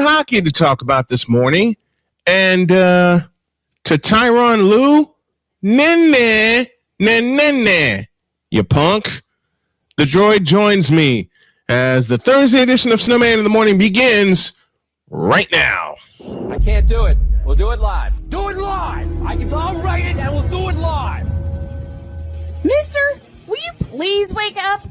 got hockey to talk about this morning. And to Tyron Lou, nah, you punk. The droid joins me as the Thursday edition of Snowman in the Morning begins right now. I can't do it. We'll do it live. Do it live! I'll write it and we'll do it live! Mister, will you please wake up?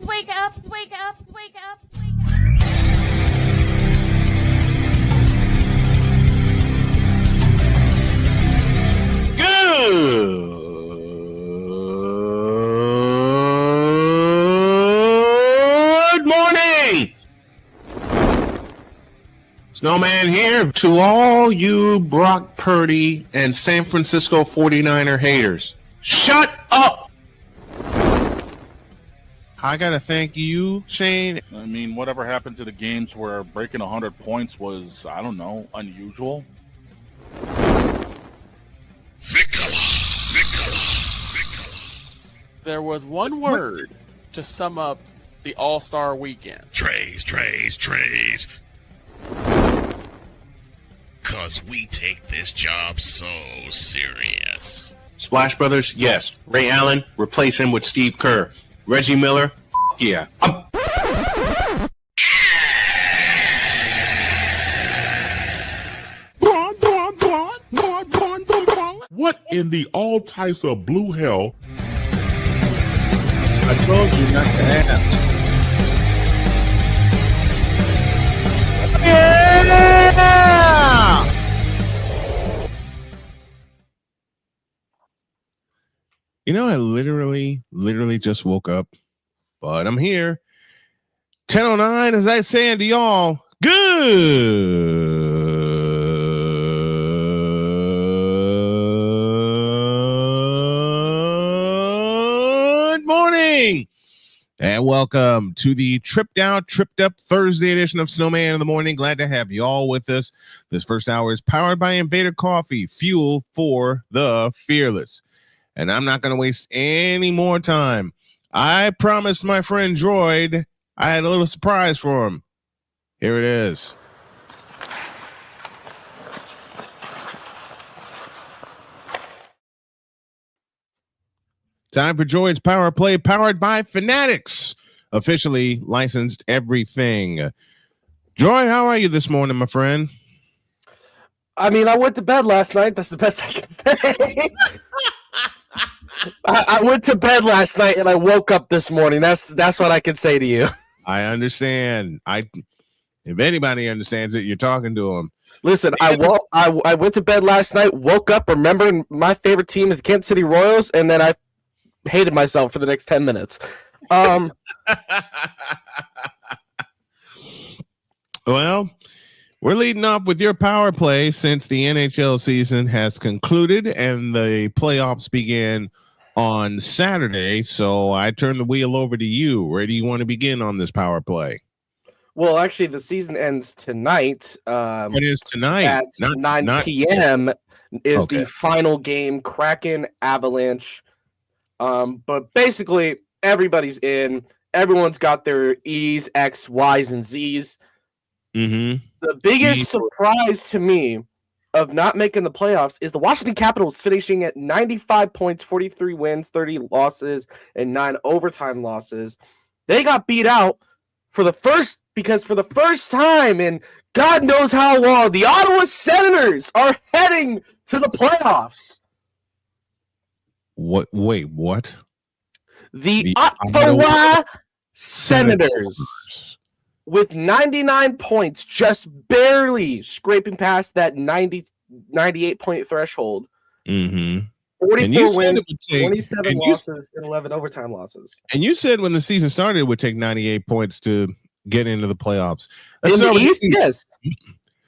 Good morning! Snowman here to all you Brock Purdy and San Francisco 49er haters. Shut up! I gotta thank you, Shane. I mean, whatever happened to the games where breaking 100 points was, I don't know, unusual? There was one word to sum up the All-Star weekend. Trays. Cause we take this job so serious. Splash Brothers, yes. Ray Allen, replace him with Steve Kerr. Reggie Miller, yeah. What in the all types of blue hell? I told you not to ask. Yeah! You know, I literally just woke up, but I'm here. 10:09, as I say to y'all, good morning, and welcome to the tripped up Thursday edition of Snowman in the Morning. Glad to have you all with us. This first hour is powered by Invader Coffee, fuel for the fearless. And I'm not going to waste any more time. I promised my friend Droid I had a little surprise for him. Here it is. Time for Droid's Power Play, powered by Fanatics. Officially licensed everything. Droid, how are you this morning, my friend? I mean, I went to bed last night. That's the best I can say. I went to bed last night and I woke up this morning. That's what I can say to you. I understand. If anybody understands it, you're talking to them. Listen, I went to bed last night, woke up, remembering my favorite team is the Kansas City Royals, and then I hated myself for the next 10 minutes. Well, we're leading off with your power play since the NHL season has concluded and the playoffs begin on Saturday. So I turn the wheel over to you. Where do you want to begin on this power play? Well, actually, the season ends tonight. It is tonight at 9 p.m. is Okay. the final game, Kraken Avalanche. But basically, everybody's in. Everyone's got their E's, X, Y's, and Z's. Mm-hmm. The biggest surprise to me of not making the playoffs is the Washington Capitals finishing at 95 points, 43 wins, 30 losses, and 9 overtime losses. They got beat out because for the first time in God knows how long, the Ottawa Senators are heading to the playoffs. What? Wait, what? The Ottawa Senators. With 99 points, just barely scraping past that 98-point threshold. Mm-hmm. 44 wins, 27 losses, and 11 overtime losses. And you said when the season started, it would take 98 points to get into the playoffs. In the East, yes.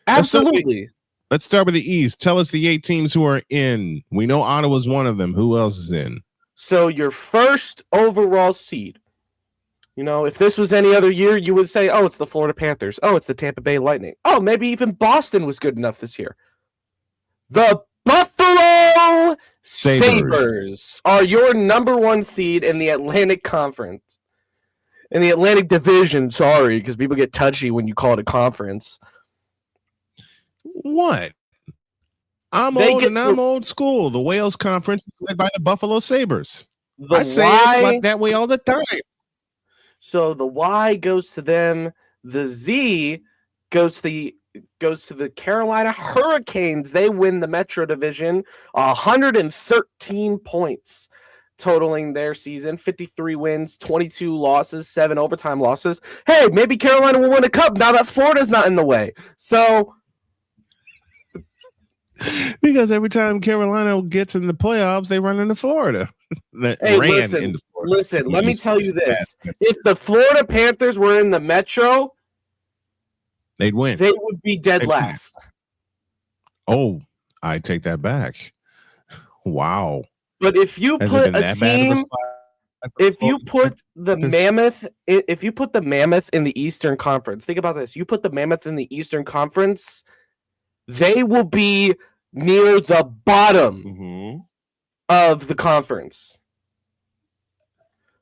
Absolutely. Let's start with the East. Tell us the 8 teams who are in. We know Ottawa's one of them. Who else is in? So your first overall seed. You know, if this was any other year, you would say, oh, it's the Florida Panthers. Oh, it's the Tampa Bay Lightning. Oh, maybe even Boston was good enough this year. The Buffalo Sabres are your number 1 seed in the Atlantic Conference. In the Atlantic Division, sorry, because people get touchy when you call it a conference. What? I'm They old get and I'm old school. The Wales Conference is led by the Buffalo Sabres. The I say it like that way all the time. So the Y goes to them. The Z goes to the Carolina Hurricanes. They win the Metro Division, 113 points, totaling their season. 53 wins, 22 losses, 7 overtime losses. Hey, maybe Carolina will win a cup now that Florida's not in the way. So, because every time Carolina gets in the playoffs, they run into Florida. hey, listen, let me tell you this. If the Florida Panthers were in the Metro, they'd win. They would be dead last. Oh, I take that back. Wow. But if you put a team, if you put the Mammoth in the Eastern Conference, think about this. You put the Mammoth in the Eastern Conference, they will be near the bottom of the conference.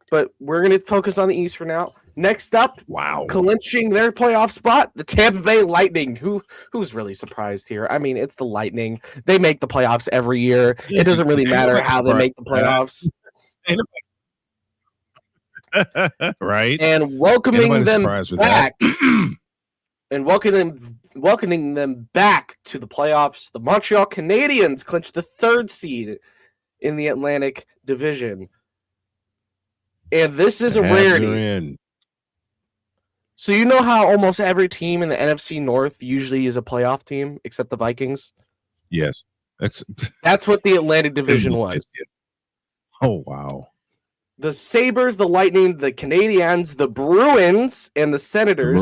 But we're going to focus on the East for now. Next up, clinching their playoff spot, the Tampa Bay Lightning. Who's really surprised here? I mean, it's the Lightning. They make the playoffs every year. It doesn't really matter how they make the playoffs. Right. And welcoming them back and welcoming them back to the playoffs, the Montreal Canadiens clinched the 3rd seed in the Atlantic Division. And this is a rarity. So you know how almost every team in the NFC North usually is a playoff team, except the Vikings? Yes. That's what the Atlantic Division was. Oh, wow. The Sabres, the Lightning, the Canadiens, the Bruins, and the Senators,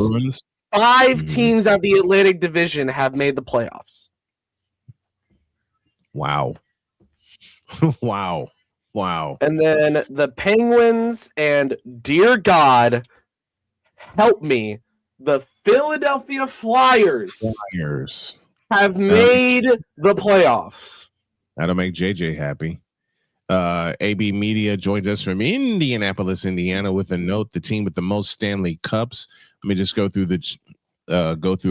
5 teams out of the Atlantic Division have made the playoffs. Wow. Wow. And then the Penguins and, dear God, help me, the Philadelphia Flyers have made the playoffs. That'll make JJ happy. AB Media joins us from Indianapolis, Indiana, with a note: the team with the most Stanley Cups. Let me just go through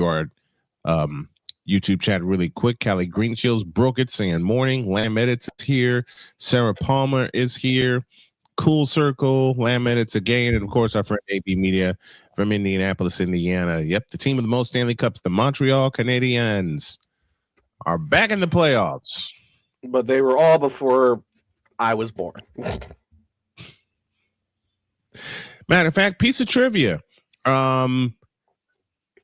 our YouTube chat really quick. Callie Greenshields broke it, saying morning. Lamb Edits is here. Sarah Palmer is here. Cool Circle, Lamb Edits again, and of course our friend AB Media from Indianapolis, Indiana. Yep, the team with the most Stanley Cups, the Montreal Canadiens, are back in the playoffs. But they were all before I was born. Matter of fact, piece of trivia. And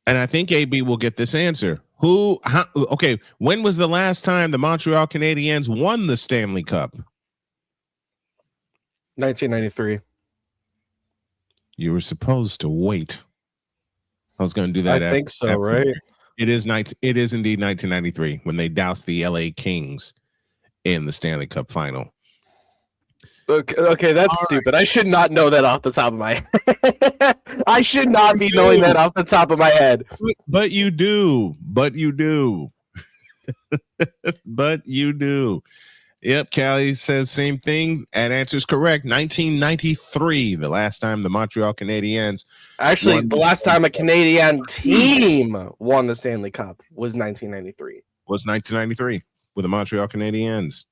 I think AB will get this answer. When was the last time the Montreal Canadiens won the Stanley Cup? 1993. You were supposed to wait. I was going to do that. I think so, right? It is indeed 1993 when they doused the LA Kings in the Stanley Cup final. Okay, that's stupid. I should not know that off the top of my head. I should not be knowing that off the top of my head. But you do. But you do. Yep, Callie says same thing. That answer's correct. 1993, the last time the Montreal Canadiens. Actually, the last time a Canadian team won the Stanley Cup was 1993. Was 1993 with the Montreal Canadiens.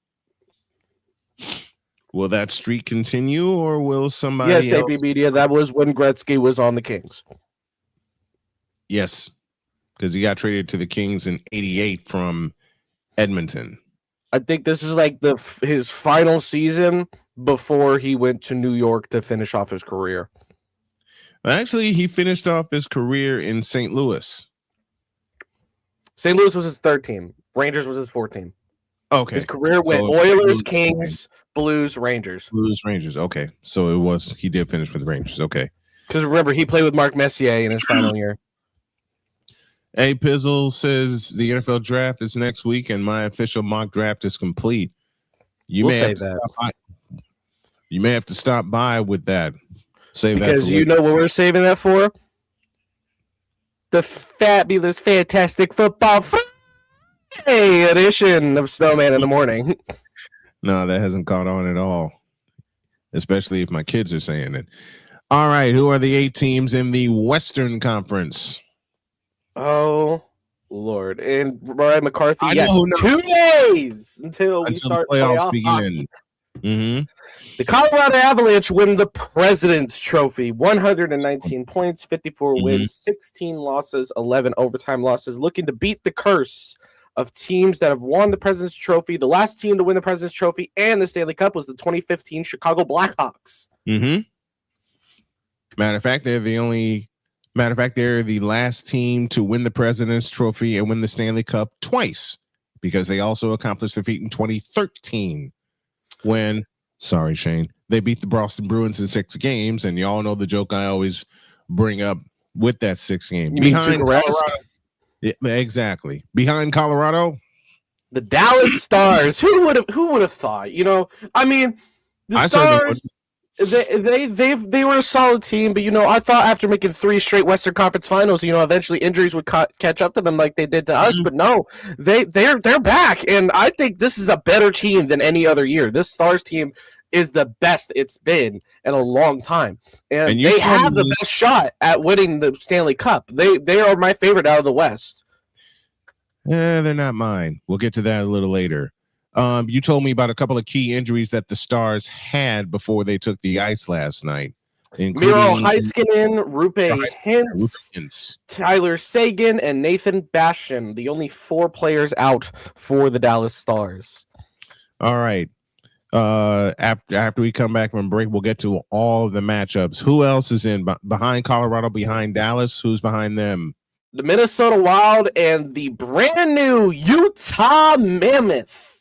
Will that streak continue, or will somebody else? Yes, AP Media, that was when Gretzky was on the Kings. Yes, because he got traded to the Kings in '88 from Edmonton. I think this is like his final season before he went to New York to finish off his career. Actually, he finished off his career in St. Louis. St. Louis was his 3rd team. Rangers was his 4th team. Okay. His career went Oilers, Kings, Blues, Rangers. Okay. So he did finish with the Rangers. Okay. Because remember, he played with Mark Messier in his final year. A Pizzle says the NFL draft is next week and my official mock draft is complete. You may have to stop by with that. Because you know what we're saving that for? The fabulous, fantastic football Friday edition of Snowman in the Morning. No, that hasn't caught on at all, especially if my kids are saying it. All right, who are the 8 teams in the Western Conference? Oh, Lord. And Brian McCarthy, I yes, know who 2 days until we until start the playoffs playoff begin. Mm-hmm. The Colorado Avalanche win the President's Trophy. 119 points, 54 wins, 16 losses, 11 overtime losses. Looking to beat the curse of teams that have won the President's Trophy. The last team to win the President's Trophy and the Stanley Cup was the 2015 Chicago Blackhawks. Mm-hmm. Matter of fact, they're the last team to win the President's Trophy and win the Stanley Cup twice, because they also accomplished the feat in 2013 when, sorry, Shane, they beat the Boston Bruins in 6 games, and y'all know the joke I always bring up with that 6 game. Behind Colorado, exactly. Behind Colorado, the Dallas Stars. Who would have thought? You know, I mean, the Stars. They were a solid team, but I thought after making 3 straight Western Conference Finals, eventually injuries would catch up to them like they did to us. But no, they're back, and I think this is a better team than any other year. This Stars team is the best it's been in a long time, and they have the best shot at winning the Stanley Cup. They are my favorite out of the West. They're not mine. We'll get to that a little later. You told me about a couple of key injuries that the Stars had before they took the ice last night. Miro Heiskanen, Rupe Hintz, Tyler Seguin, and Nathan Bastian, the only 4 players out for the Dallas Stars. All right. After we come back from break, we'll get to all of the matchups. Who else is in behind Colorado, behind Dallas? Who's behind them? The Minnesota Wild and the brand new Utah Mammoth.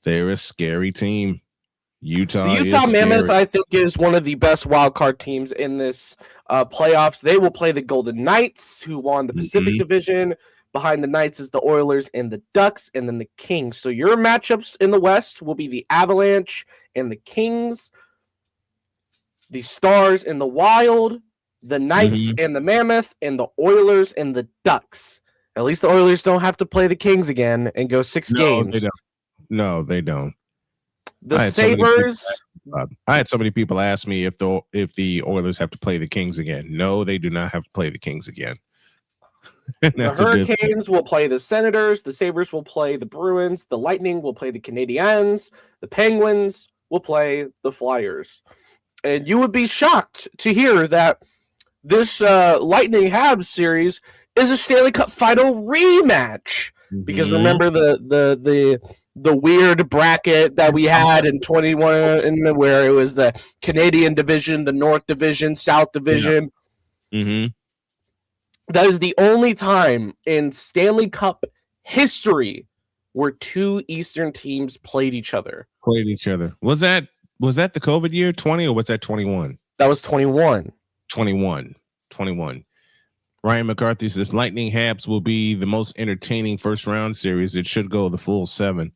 They're a scary team. The Utah Mammoth, I think, is one of the best wild card teams in this playoffs. They will play the Golden Knights, who won the Pacific Division. Behind the Knights is the Oilers and the Ducks, and then the Kings. So your matchups in the West will be the Avalanche and the Kings, the Stars and the Wild, the Knights and the Mammoth, and the Oilers and the Ducks. At least the Oilers don't have to play the Kings again and go 6 games. They don't. No, they don't. The Sabres. I had so many people ask me if the Oilers have to play the Kings again. No, they do not have to play the Kings again. The Hurricanes will play the Senators. The Sabres will play the Bruins. The Lightning will play the Canadiens. The Penguins will play the Flyers. And you would be shocked to hear that this Lightning Habs series is a Stanley Cup final rematch. Because remember the weird bracket that we had in 21 where it was the Canadian division, the North Division, South Division. That is the only time in Stanley Cup history where 2 Eastern teams played each other. Was that the COVID year 20 or was that 21? That was 21. 21. Ryan McCarthy says Lightning Habs will be the most entertaining first round series. It should go the full 7.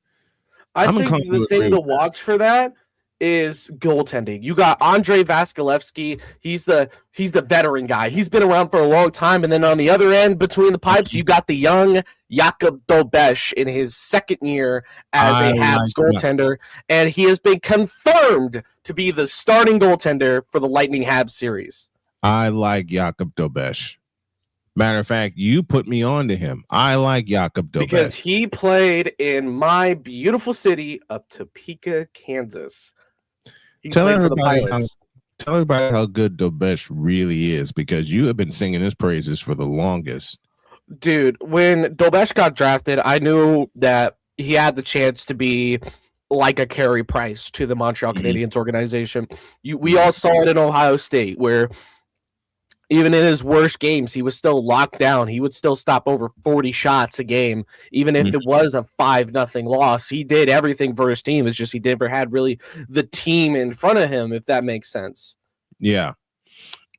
I think the thing to watch for that is goaltending. You got Andrei Vasilevsky. He's the veteran guy. He's been around for a long time. And then on the other end, between the pipes, you got the young Jakub Dobeš in his 2nd year as a Habs goaltender. And he has been confirmed to be the starting goaltender for the Lightning Habs series. I like Jakub Dobeš. Matter of fact, you put me on to him. I like Jakub Dobeš. Because he played in my beautiful city of Topeka, Kansas. Tell everybody how good Dobeš really is, because you have been singing his praises for the longest. Dude, when Dobeš got drafted, I knew that he had the chance to be like a Carey Price to the Montreal Canadiens organization. We all saw it in Ohio State, where even in his worst games, he was still locked down. He would still stop over 40 shots a game, even if it was a 5-0 loss. He did everything for his team. It's just he never had really the team in front of him, if that makes sense. Yeah.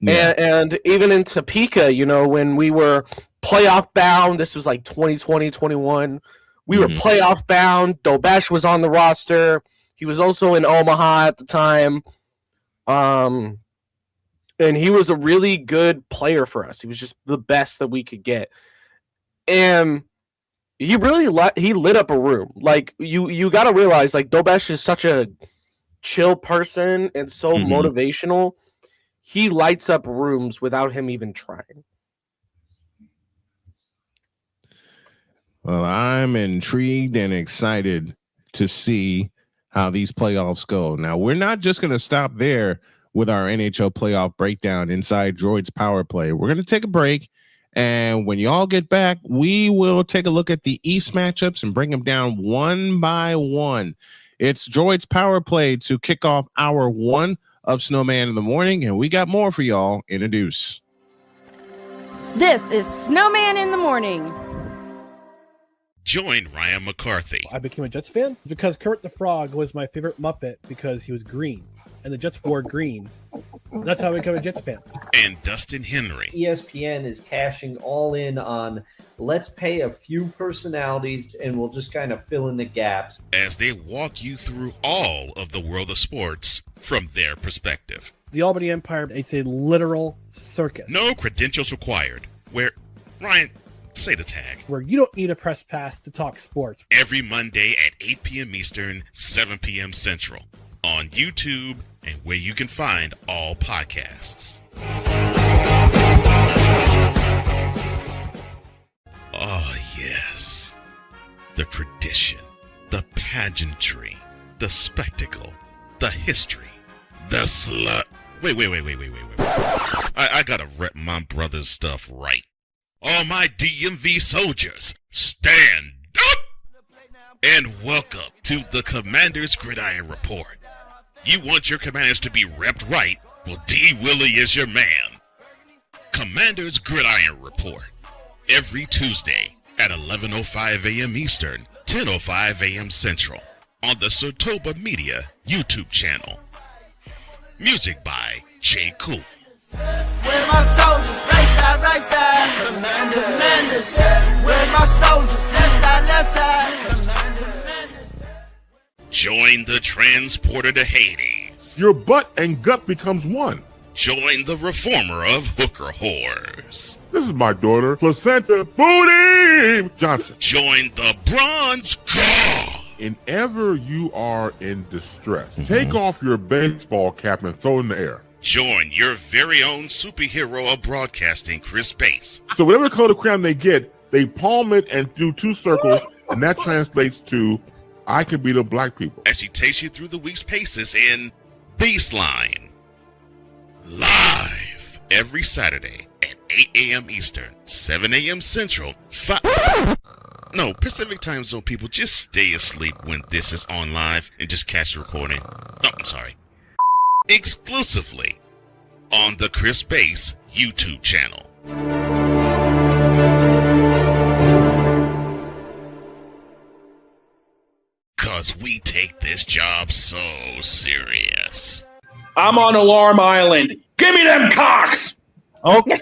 And even in Topeka, when we were playoff bound, this was like 2020, 21. We were playoff bound. Dobeš was on the roster. He was also in Omaha at the time. And he was a really good player for us. He was just the best that we could get. And he really lit up a room. Like, you got to realize, like, Dobeš is such a chill person and so motivational. He lights up rooms without him even trying. Well, I'm intrigued and excited to see how these playoffs go. Now, we're not just going to stop there with our NHL playoff breakdown inside Droid's Power Play. We're going to take a break. And when y'all get back, we will take a look at the East matchups and bring them down one by one. It's Droid's Power Play to kick off hour one of Snowman in the Morning. And we got more for y'all in a deuce. This is Snowman in the Morning. Join Ryan McCarthy I became a Jets fan because Kermit the Frog was my favorite Muppet because he was green, and the Jets wore green. That's how I became a Jets fan. and Dustin Henry ESPN is cashing all in on let's pay a few personalities and we'll just kind of fill in the gaps. as they walk you through all of the world of sports from their perspective. The Albany Empire, it's a literal circus. No credentials required. Where, Ryan, say the tag. Where you don't need a press pass to talk sports. Every Monday at 8 p.m. Eastern, 7 p.m. Central. On YouTube and where you can find all podcasts. Oh, yes. The tradition, the pageantry, the spectacle, the history, the slut. Wait. I gotta rep my brother's stuff right. All my DMV soldiers, stand up! And welcome to the Commander's Gridiron Report. You want your commanders to be repped right? Well, D. Willie is your man. Commander's Gridiron Report. Every Tuesday at 11:05 a.m. Eastern, 10:05 a.m. Central. On the Sotoba Media YouTube channel. Music by J. Cool. Where my soldiers? Right side. Commanders. Where my soldiers? Left side. Join the transporter to Hades. Your butt and gut becomes one. Join the reformer of hooker whores. This is my daughter, Placenta Booty Johnson. Join the bronze god. Whenever you are in distress, take off your baseball cap and throw it in the air. Join your very own superhero of broadcasting, Chris Bass. So whatever color crayon they get, they palm it and do two circles, and that translates to, I can be the black people. As he takes you through the week's paces in Baseline. Live every Saturday at 8 a.m. Eastern, 7 a.m. Central, Pacific Time Zone people, just stay asleep when this is on live and just catch the recording. Oh, I'm sorry. Exclusively on the Chris Bass YouTube channel. Cause we take this job so serious. I'm on Alarm Island. Give me them cocks! Okay.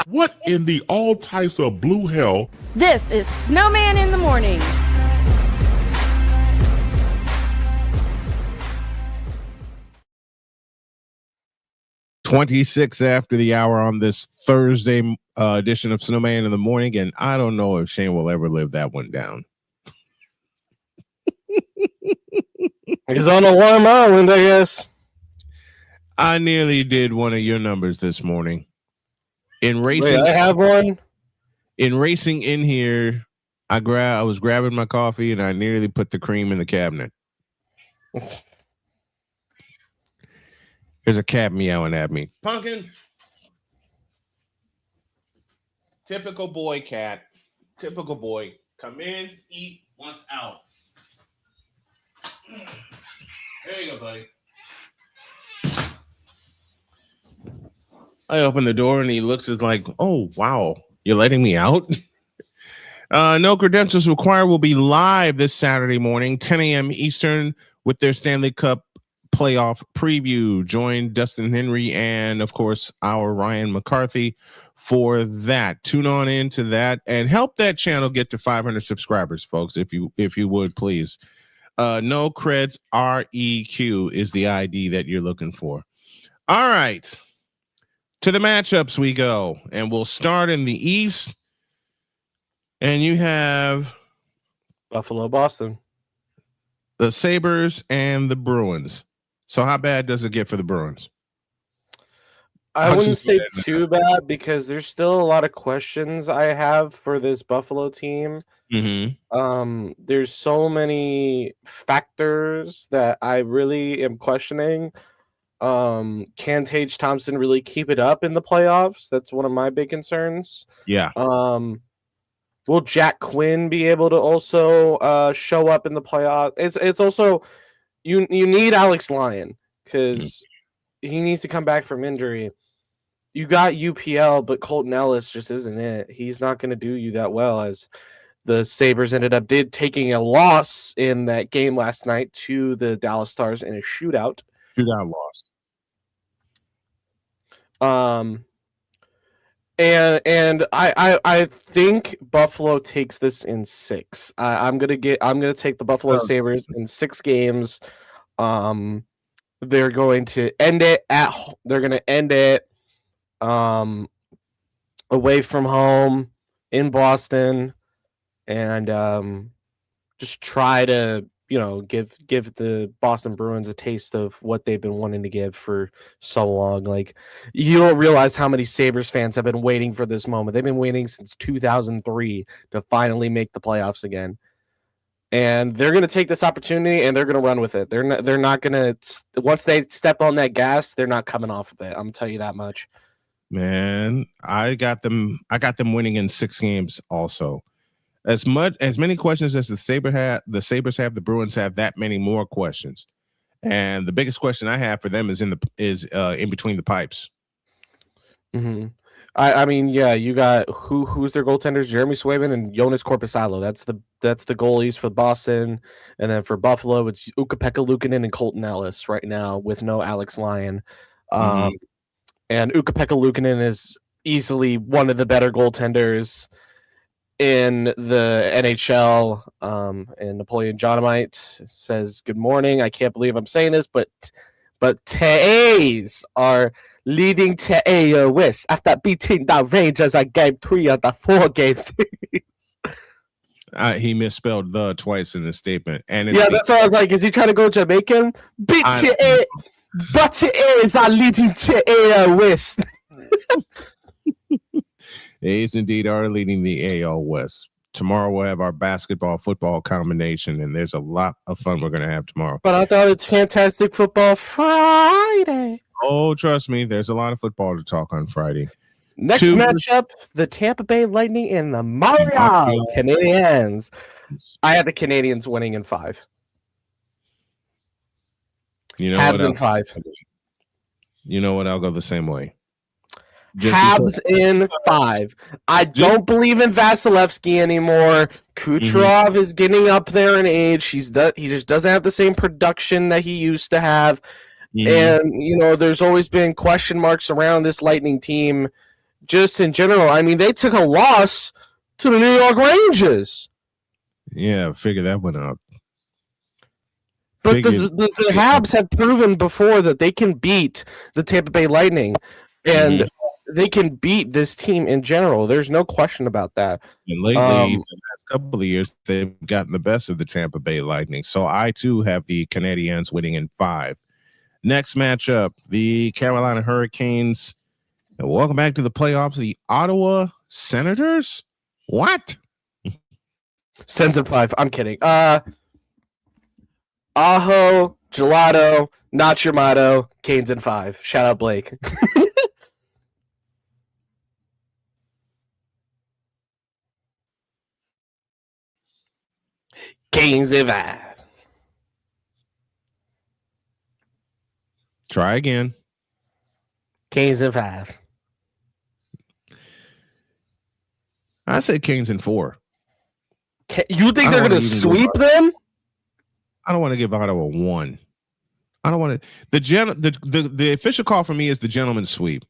What in the all types of blue hell? This is Snowman in the Morning. .26 after the hour on this Thursday edition of Snowman in the Morning, and I don't know if Shane will ever live that one down. He's on Alarm Island, I guess. I nearly did one of your numbers this morning. In racing, Wait, I have one. In racing in here, I was grabbing my coffee and I nearly put the cream in the cabinet. There's a cat meowing at me. Pumpkin. Typical boy cat. Typical boy. Come in, eat, once out. There you go, buddy. I open the door and he looks as like, oh, wow, you're letting me out? No credentials required will be live this Saturday morning, 10 a.m. Eastern, with their Stanley Cup playoff preview. Join Dustin Henry and, of course, our Ryan McCarthy for that. Tune on into that and help that channel get to 500 subscribers, folks, if you would, please. No creds, REQ is the ID that you're looking for. All right. To the matchups we go, and we'll start in the East. And you have Buffalo, Boston, the Sabres and the Bruins. So how bad does it get for the Bruins? I wouldn't say too bad because there's still a lot of questions I have for this Buffalo team. There's so many factors that I really am questioning. Can Tage Thompson really keep it up in the playoffs? That's one of my big concerns. Yeah. Will Jack Quinn be able to also show up in the playoffs? It's also you need Alex Lyon because he needs to come back from injury. You got UPL, but Colton Ellis just isn't it. He's not going to do you that well, as the Sabres ended up taking a loss in that game last night to the Dallas Stars in a shootout. Shootout loss. And I think Buffalo takes this in 6. I'm gonna take the Buffalo Sabres in 6 games. They're going to end it away from home in Boston, and just try to give the Boston Bruins a taste of what they've been wanting to give for so long. Like, you don't realize how many Sabres fans have been waiting for this moment. They've been waiting since 2003 to finally make the playoffs again. And they're going to take this opportunity and they're going to run with it. They're not going to, once they step on that gas, they're not coming off of it. I'm going to tell you that much. Man, I got them winning in 6 games also. As many questions as the Sabres have, the Bruins have that many more questions. And the biggest question I have for them is in between the pipes. Mm-hmm. I mean, yeah, you got who's their goaltenders? Jeremy Swayman and Jonas Korpisalo. That's the goalies for Boston, and then for Buffalo, it's Ukko-Pekka Luukkonen and Colton Ellis right now with no Alex Lyon. And Ukko-Pekka Luukkonen is easily one of the better goaltenders in the NHL. And Napoleon Johnamite says, "Good morning. I can't believe I'm saying this, but Tays are leading to AO West after beating the Rangers at Game 3 of the 4-game series." He misspelled the twice in the statement, and yeah, that's why I was like, "Is he trying to go Jamaican?" But Tays are leading to AO West. A's indeed are leading the AL West. Tomorrow we'll have our basketball-football combination, and there's a lot of fun we're going to have tomorrow. But I thought it's Fantastic Football Friday. Oh, trust me, there's a lot of football to talk on Friday. Next matchup, the Tampa Bay Lightning and the Montreal Canadiens. I had the Canadiens winning in 5. You know Habs in 5. You know what? I'll go the same way. Habs in 5. I don't believe in Vasilevsky anymore. Kucherov is getting up there in age. He just doesn't have the same production that he used to have. And, there's always been question marks around this Lightning team just in general. I mean, they took a loss to the New York Rangers. Yeah, figure that one out. But the Habs have proven before that they can beat the Tampa Bay Lightning. And they can beat this team in general. There's no question about that. And lately, the last couple of years, they've gotten the best of the Tampa Bay Lightning. So I, too, have the Canadiens winning in 5. Next matchup, the Carolina Hurricanes. And welcome back to the playoffs. The Ottawa Senators? What? Sens in 5. I'm kidding. Aho, Gelato, not your motto. Canes in 5. Shout out Blake. Canes in 5. Try again. Canes in 5. I said Canes in 4. You think they're going to sweep them? I don't want to give Ottawa 1. I don't want to. The official call for me is the gentleman's sweep.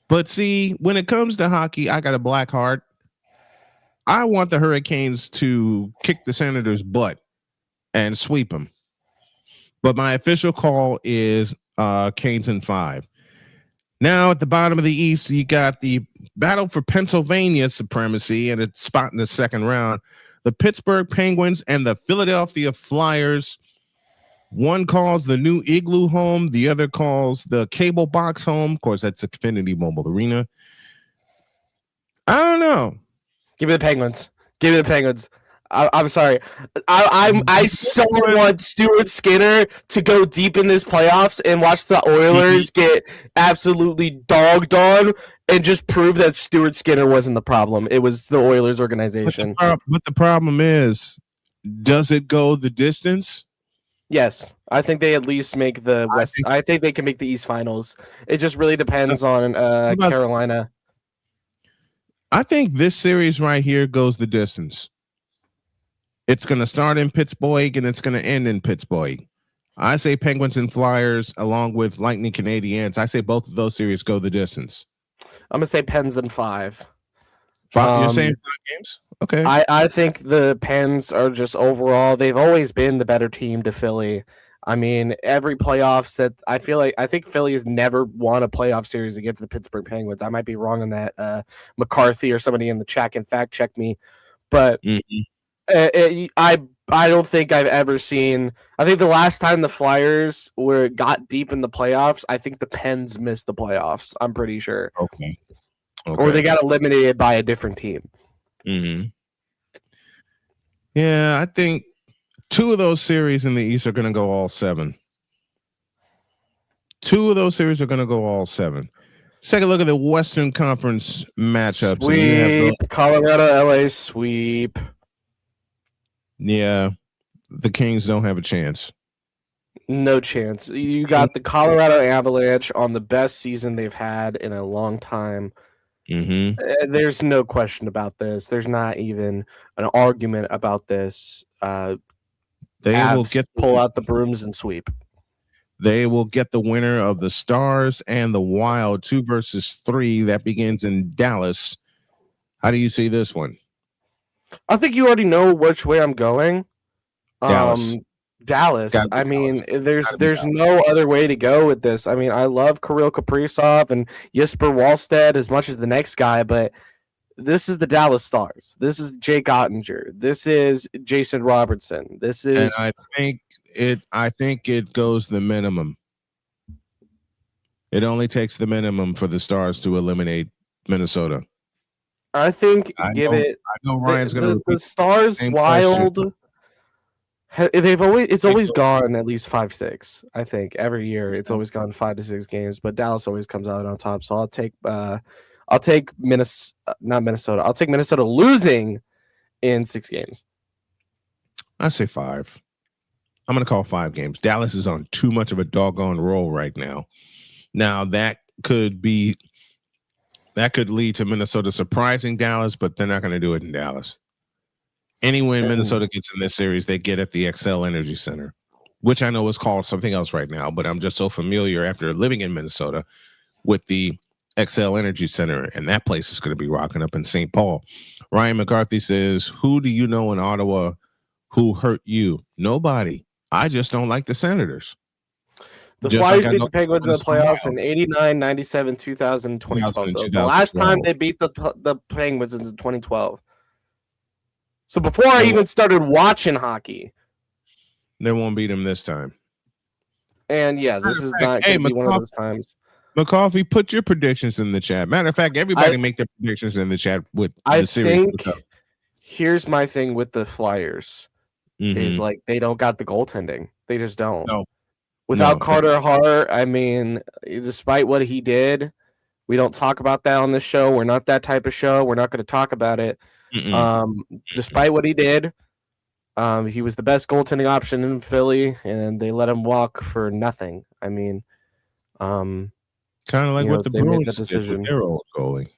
But see, when it comes to hockey, I got a black heart. I want the Hurricanes to kick the Senators' butt and sweep them. But my official call is Canes in 5. Now, at the bottom of the East, you got the battle for Pennsylvania supremacy and a spot in the second round. The Pittsburgh Penguins and the Philadelphia Flyers. One calls the new Igloo home. The other calls the cable box home. Of course, that's Xfinity Mobile Arena. I don't know. Give me the Penguins. Give me the Penguins. I'm sorry. I so want Stuart Skinner to go deep in this playoffs and watch the Oilers get absolutely dogged on and just prove that Stuart Skinner wasn't the problem. It was the Oilers organization. But the problem is, does it go the distance? Yes, I think they at least make the West. I think they can make the East Finals. It just really depends on Carolina. I think this series right here goes the distance. It's going to start in Pittsburgh and it's going to end in Pittsburgh. I say Penguins and Flyers along with Lightning Canadiens. I say both of those series go the distance. I'm going to say Pens in 5. You're saying 5 games? Okay. I think the Pens are just overall, they've always been the better team to Philly. I mean, every playoffs that I think Philly has never won a playoff series against the Pittsburgh Penguins. I might be wrong on that. McCarthy or somebody in the chat can fact check me. But I don't think I've ever seen. I think the last time the Flyers got deep in the playoffs, I think the Pens missed the playoffs. I'm pretty sure. Okay. Or they got eliminated by a different team. Yeah, I think 2 of those series in the East are going to go all 7. 2 of those series are going to go all 7. Let's take a look at the Western Conference matchups. Sweep, Colorado, LA sweep. Yeah, the Kings don't have a chance. No chance. You got the Colorado Avalanche on the best season they've had in a long time. There's no question about this. There's not even an argument about this. They will pull out the brooms and sweep. They will get the winner of the Stars and the Wild 2 versus 3. That begins in Dallas. How do you see this one? I think you already know which way I'm going. Dallas. I mean, there's no other way to go with this. I mean, I love Kirill Kaprizov and Jesper Wallstedt as much as the next guy, but this is the Dallas Stars. This is Jake Ottinger. This is Jason Robertson. This is. And I think it goes the minimum. It only takes the minimum for the Stars to eliminate Minnesota. I think I know Ryan's going to the Stars Wild. It's always gone at least 5-6. I think every year it's always gone 5 to 6 games, but Dallas always comes out on top. So I'll take Minnesota. I'll take Minnesota losing in 6 games. I say 5. I'm going to call 5 games. Dallas is on too much of a doggone roll right now. Now that could lead to Minnesota surprising Dallas, but they're not going to do it in Dallas. Any win Minnesota gets in this series, they get at the XL Energy Center, which I know is called something else right now, but I'm just so familiar after living in Minnesota with the XL Energy Center, and that place is going to be rocking up in St. Paul. Ryan McCarthy says, who do you know in Ottawa who hurt you? Nobody. I just don't like the Senators. The Flyers beat the Penguins in the playoffs in 89, 97, 2000, 2012. So the last time they beat the Penguins is in 2012. So before I even started watching hockey. They won't beat him this time. And yeah, this is not going to be one of those times. McCarthy, put your predictions in the chat. Matter of fact, everybody make their predictions in the chat with the series. Here's my thing with the Flyers. Is like they don't got the goaltending. They just don't. No. Without Carter Hart, I mean, despite what he did, we don't talk about that on this show. We're not that type of show. We're not going to talk about it. Despite what he did, he was the best goaltending option in Philly, and they let him walk for nothing. I mean, kind of like what the Bruins did with their old goalie.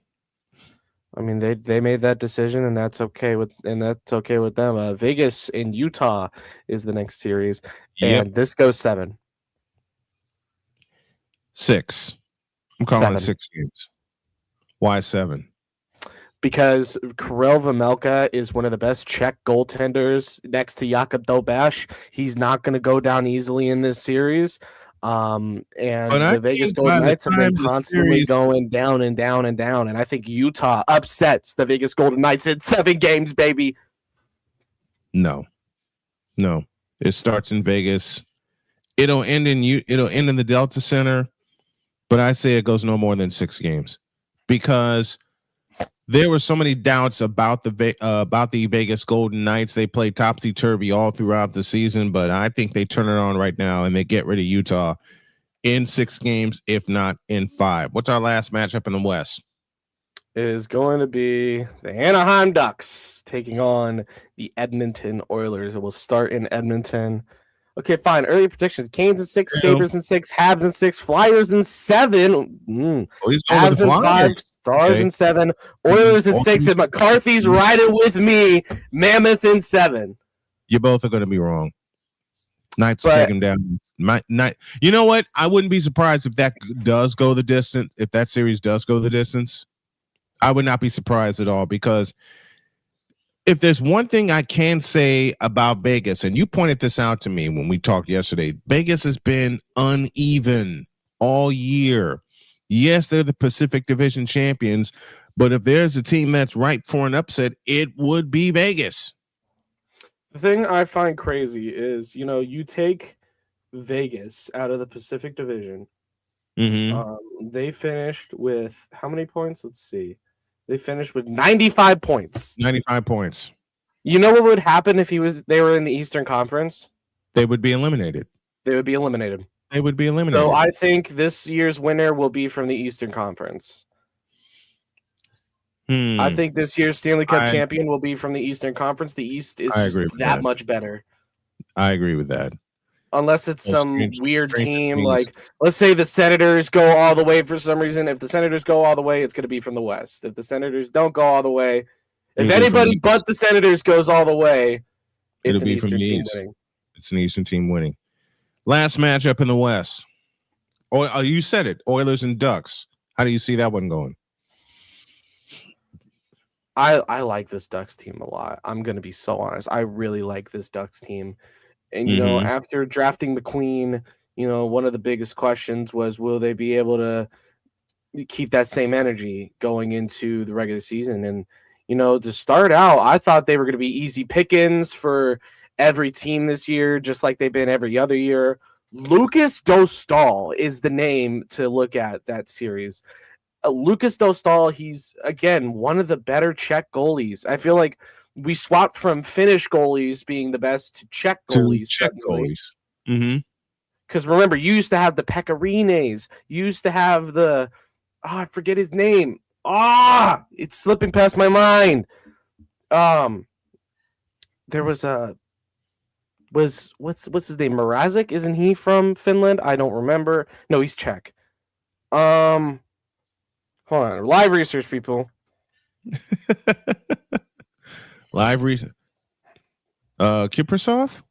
I mean, they made that decision, and that's okay with them. Vegas in Utah is the next series, and this goes 7. 6. I'm calling it 6 games. Why 7? Because Kirill Vejmelka is one of the best Czech goaltenders next to Jakub Dobash. He's not going to go down easily in this series. And the Vegas Golden Knights have been constantly going down and down and down. And I think Utah upsets the Vegas Golden Knights in 7 games, baby. No. It starts in Vegas. It'll end in the Delta Center, but I say it goes no more than 6 games because there were so many doubts about the Vegas Golden Knights. They played topsy-turvy all throughout the season, but I think they turn it on right now and they get rid of Utah in 6 games, if not in 5. What's our last matchup in the West? It is going to be the Anaheim Ducks taking on the Edmonton Oilers. It will start in Edmonton. Okay, fine. Early predictions: Canes in 6, Sabres in 6, Habs in 6, Flyers in 7. Habs in 5, Stars in 7, Oilers in 6, and McCarthy's riding with me. Mammoth in 7. You both are going to be wrong. Knights will take him down. You know what? I wouldn't be surprised if that does go the distance. If that series does go the distance, I would not be surprised at all because if there's one thing I can say about Vegas, and you pointed this out to me when we talked yesterday, Vegas has been uneven all year. Yes, they're the Pacific Division champions, but if there's a team that's ripe for an upset, it would be Vegas. The thing I find crazy is, you take Vegas out of the Pacific Division. They finished with how many points? Let's see. They finished with 95 points. 95 points. You know what would happen if they were in the Eastern Conference? They would be eliminated. They would be eliminated. So I think this year's winner will be from the Eastern Conference. I think this year's Stanley Cup champion will be from the Eastern Conference. The East is that much better. I agree with that. Unless it's some weird team, like let's say the Senators go all the way for some reason. If the Senators go all the way, it's going to be from the West. If the Senators don't go all the way, if anybody but the Senators goes all the way, it's an Eastern team winning. It's an Eastern team winning. Last matchup in the West. Oh, you said it. Oilers and Ducks. How do you see that one going? I like this Ducks team a lot. I'm going to be so honest. I really like this Ducks team. And, after drafting the Queen, one of the biggest questions was, will they be able to keep that same energy going into the regular season? And, to start out, I thought they were going to be easy pickings for every team this year, just like they've been every other year. Lucas Dostal is the name to look at that series. Lucas Dostal, he's, again, one of the better Czech goalies. I feel like we swapped from Finnish goalies being the best to Czech goalies. Because remember, you used to have the Pecorines. You used to have the... I forget his name. It's slipping past my mind. There was a... what's his name? Mrazek? Isn't he from Finland? I don't remember. No, he's Czech. Hold on. Live research, people. Live research. Kaprizov?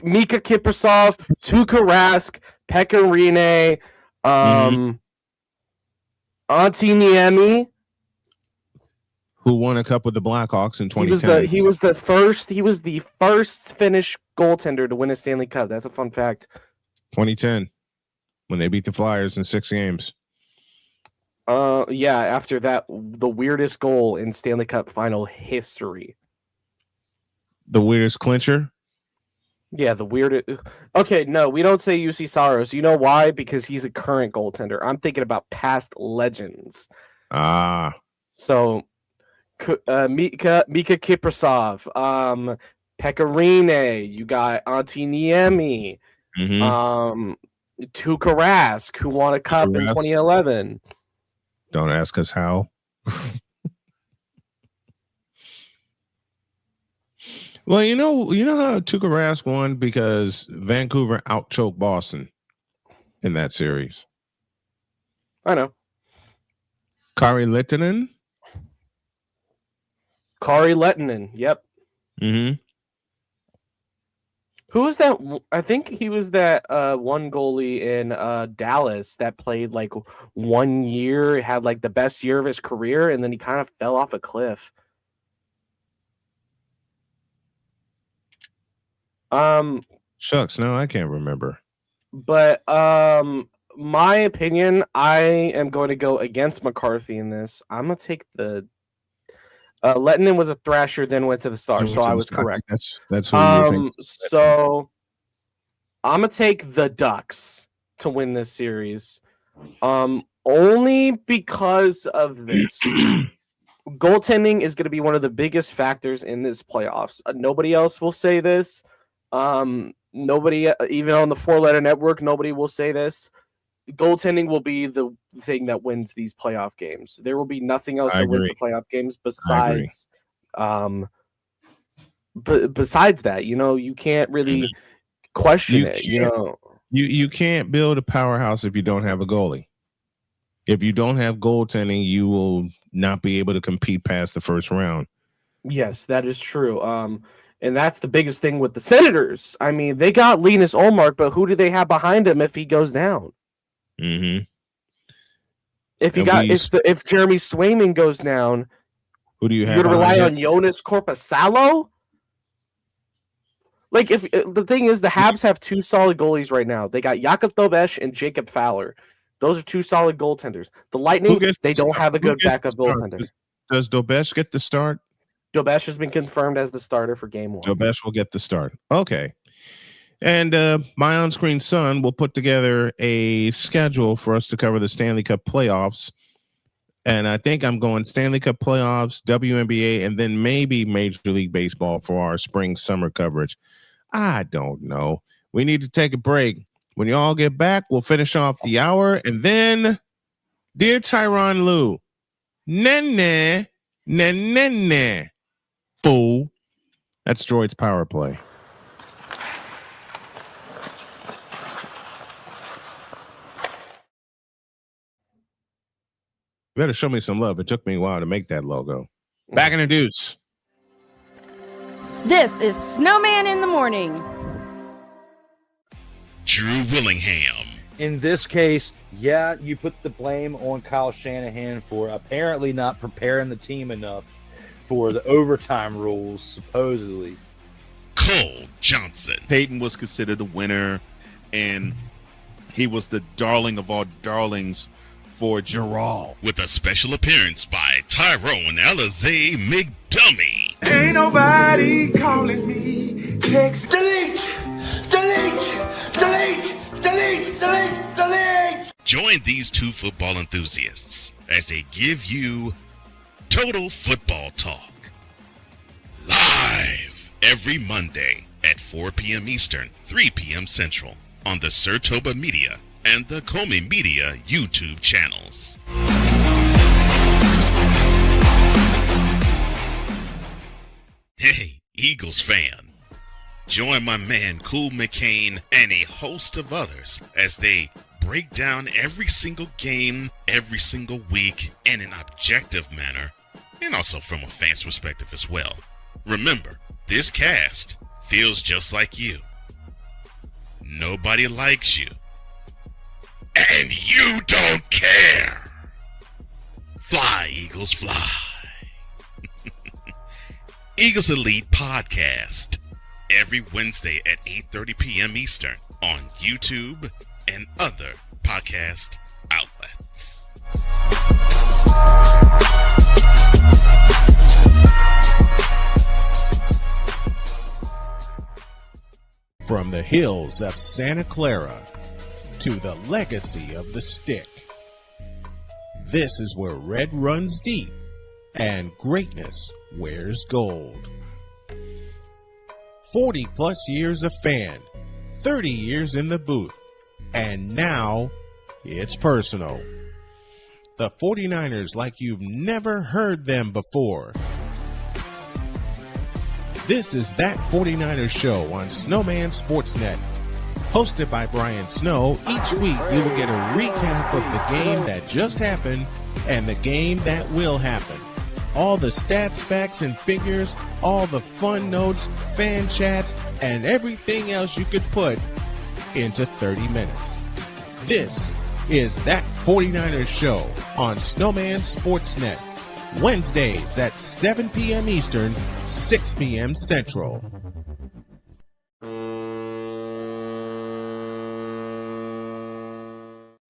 Mika Kaprizov, Tuukka Rask, Pekka Rinne, Antti Niemi, who won a cup with the Blackhawks in 2010. He was the first Finnish goaltender to win a Stanley Cup. That's a fun fact. 2010, when they beat the Flyers in 6 games. After that, the weirdest goal in Stanley Cup final history. The weirdest clincher? Yeah, the weirdest. Okay, no, we don't say UC Saros. You know why? Because he's a current goaltender. I'm thinking about past legends. So, Mika Kaprizov, Pekka Rinne, you got Antti Niemi, Tuukka Rask, who won a cup in 2011. Don't ask us how. Well, you know how Tuukka Rask won? Because Vancouver outchoked Boston in that series. I know. Kari Lehtinen? Kari Lehtinen, yep. Who was that? I think he was that one goalie in Dallas that played like 1 year, had like the best year of his career, and then he kind of fell off a cliff. Shucks, no, I can't remember. But my opinion, I am going to go against McCarthy in this. I'm gonna take the Lettinen was a Thrasher, then went to the Stars, so I was correct. That's who you were thinking. So I'm gonna take the Ducks to win this series, only because of this. Goaltending is going to be one of the biggest factors in this playoffs. Nobody else will say this. Nobody, even on the 4-letter network, nobody will say this. Goaltending will be the thing that wins these playoff games. There will be nothing else that wins the playoff games besides, besides that. You can't really question it. You can't build a powerhouse if you don't have a goalie. If you don't have goaltending, you will not be able to compete past the first round. Yes, that is true. And that's the biggest thing with the Senators. I mean, they got Linus Ullmark, but who do they have behind him if he goes down? Mm-hmm. If Jeremy Swayman goes down, who do you have? You're going to rely on Jonas Korpisalo? Like, if the thing is, the Habs have 2 solid goalies right now. They got Jakob Dobesh and Jacob Fowler. Those are 2 solid goaltenders. The Lightning, they don't have a good backup goaltender. Does Dobesh get the start? Dobesh has been confirmed as the starter for game 1. Dobesh will get the start. Okay. And my on-screen son will put together a schedule for us to cover the Stanley Cup playoffs. And I think I'm going Stanley Cup playoffs, WNBA, and then maybe Major League Baseball for our spring-summer coverage. I don't know. We need to take a break. When you all get back, we'll finish off the hour. And then, dear Tyron Lou, nene, fool. That's Droid's power play. You better show me some love. It took me a while to make that logo. Back in the deuce. This is Snowman in the Morning. Drew Willingham. In this case, yeah, you put the blame on Kyle Shanahan for apparently not preparing the team enough for the overtime rules, supposedly. Cole Johnson. Peyton was considered the winner, and he was the darling of all darlings for Gerald. With a special appearance by Tyrone Alizé McDummy. Ain't nobody calling me. Text delete. Join these 2 football enthusiasts as they give you Total Football Talk. Live every Monday at 4 p.m. Eastern, 3 p.m. Central on the Sertoba Media and the Comey Media YouTube channels. Hey, Eagles fan. Join my man Cool McCain and a host of others as they break down every single game, every single week in an objective manner, and also from a fan's perspective as well. Remember, this cast feels just like you. Nobody likes you. And you don't care. Fly, Eagles, fly. Eagles Elite Podcast. Every Wednesday at 8:30 p.m. Eastern on YouTube and other podcast outlets. From the hills of Santa Clara to the legacy of the stick, this is where red runs deep and greatness wears gold. 40 plus years of fan, 30 years in the booth, and now it's personal. The 49ers like you've never heard them before. This is That 49ers Show on Snowman Sportsnet. Hosted by Brian Snow, each week you will get a recap of the game that just happened and the game that will happen. All the stats, facts, and figures, all the fun notes, fan chats, and everything else you could put into 30 minutes. This is That 49ers Show on Snowman Sportsnet. Wednesdays at 7 p.m. Eastern, 6 p.m. Central.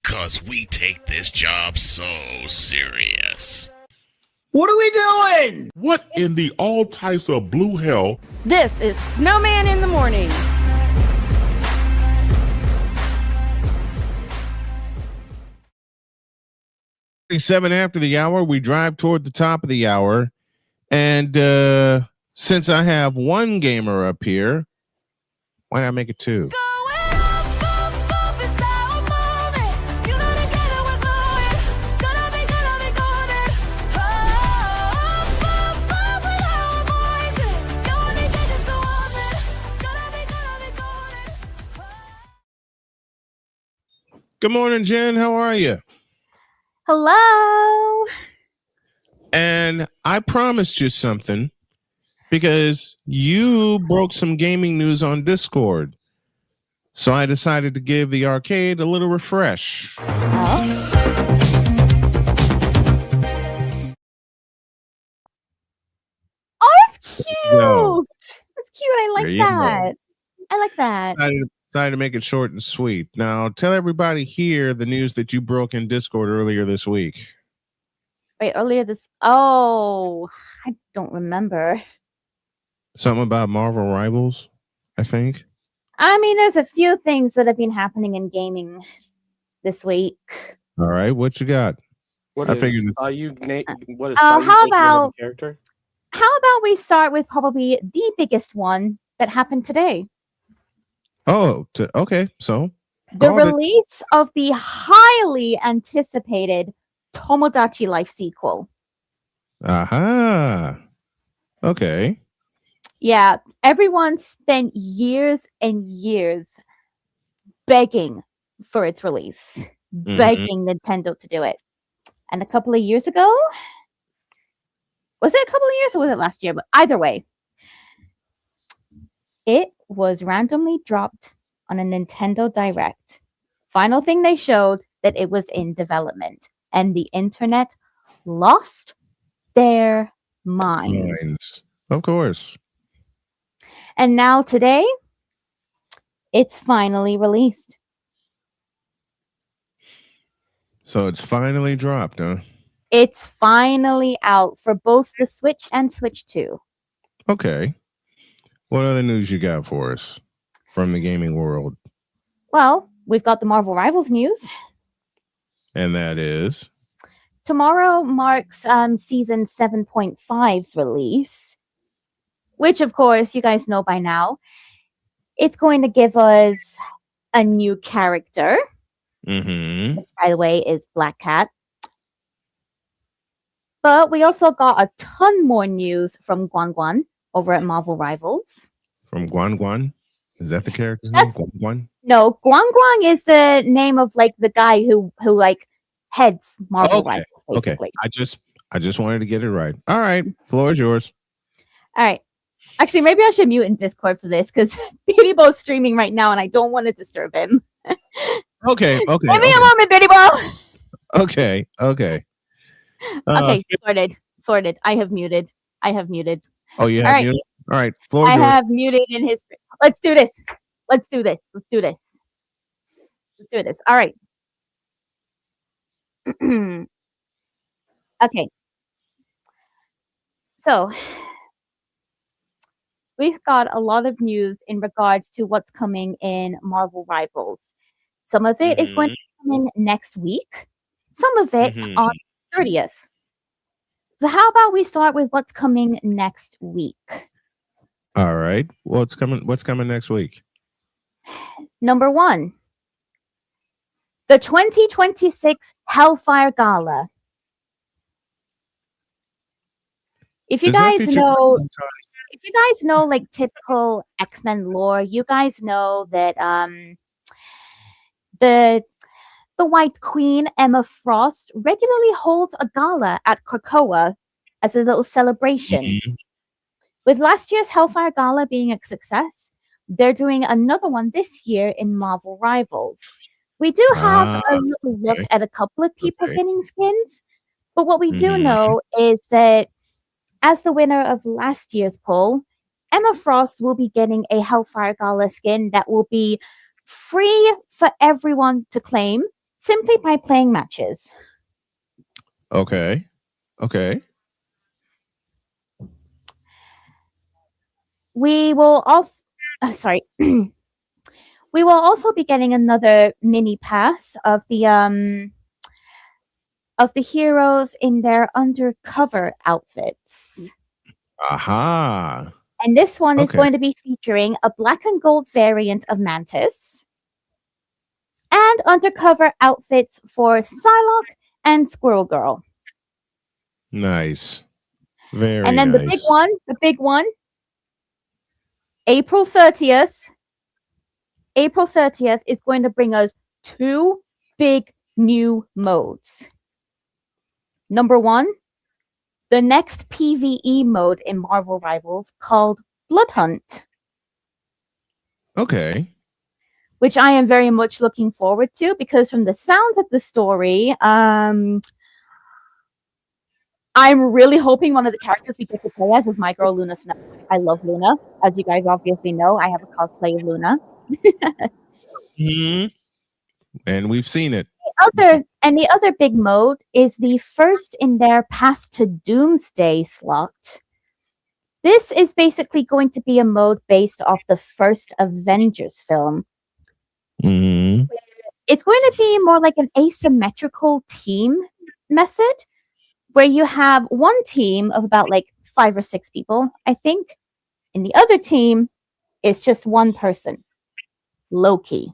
Cause we take this job so serious. What are we doing? What in the all types of blue hell? This is Snowman in the Morning. Seven after the hour, we drive toward the top of the hour. And since I have one gamer up here, why not make it two? Good morning, Jen. How are you? Hello. And I promised you something because you broke some gaming news on Discord. So I decided to give the arcade a little refresh. Oh, that's cute. Go. That's cute. I There like you go. that. I like that. Decided to make it short and sweet. Now, tell everybody here the news that you broke in Discord earlier this week. Wait, earlier this. Oh, I don't remember. Something about Marvel Rivals, I think. I mean, there's a few things that have been happening in gaming this week. All right, what you got? What I is figured what is how Sayu supposed to be about- the character? How about we start with probably the biggest one that happened today? Okay. So The called it. release of the highly anticipated Tomodachi Life sequel. Aha. Okay. Yeah, everyone spent years and years begging for its release, begging Nintendo to do it. And a couple of years ago, was it a couple of years or was it last year? But either way, it was randomly dropped on a Nintendo Direct. Final thing they showed that it was in development, and the internet lost their minds. Of course. And now today, it's finally released. So it's finally dropped, huh? It's finally out for both the Switch and Switch 2. Okay. What other news you got for us from the gaming world? Well, we've got the Marvel Rivals news. And that is? Tomorrow marks season 7.5's release, which, of course, you guys know by now. It's going to give us a new character, which, by the way, is Black Cat. But we also got a ton more news from Guan Guan over at Marvel Rivals. From Guan Guan? Is that the character's name? Guan Guan? No, Guan Guan is the name of like the guy who like heads Marvel Rivals, basically. Okay. I just wanted to get it right. All right. Floor is yours. All right. Actually, maybe I should mute in Discord for this because Beauty Bo's streaming right now and I don't want to disturb him. Okay. Give me a moment, Beauty Bo. Okay. Okay, sorted. I have muted. Oh, you All have right. muted? All right. Floor is I yours. have muted in his. Let's do this. All right. Okay. So we've got a lot of news in regards to what's coming in Marvel Rivals. Some of it is going to be coming next week. Some of it on the 30th. So how about we start with what's coming next week? All right. What's coming next week? Number 1, the 2026 Hellfire Gala. If you guys know like typical X-Men lore, you guys know that the White Queen, Emma Frost, regularly holds a gala at Krakoa as a little celebration. With last year's Hellfire Gala being a success, they're doing another one this year in Marvel Rivals. We do have a little look at a couple of people getting skins, but what we do know is that as the winner of last year's poll, Emma Frost will be getting a Hellfire Gala skin that will be free for everyone to claim simply by playing matches. Okay. we will also sorry. We will also be getting another mini pass of the heroes in their undercover outfits. Aha. And this one is Okay. going to be featuring a black and gold variant of Mantis and undercover outfits for Psylocke and Squirrel Girl. Nice. Very And then nice. the big one, April 30th is going to bring us 2 big new modes. Number 1, the next PvE mode in Marvel Rivals called Blood Hunt. Okay. Which I am very much looking forward to, because from the sounds of the story, I'm really hoping one of the characters we get to play as is my girl Luna Snow. I love Luna. As you guys obviously know, I have a cosplay of Luna. Mm-hmm. And we've seen it. The other big mode is the first in their Path to Doomsday slot. This is basically going to be a mode based off the first Avengers film. Mm-hmm. It's going to be more like an asymmetrical team method, where you have one team of about like 5 or 6 people, I think, and the other team is just one person, Loki.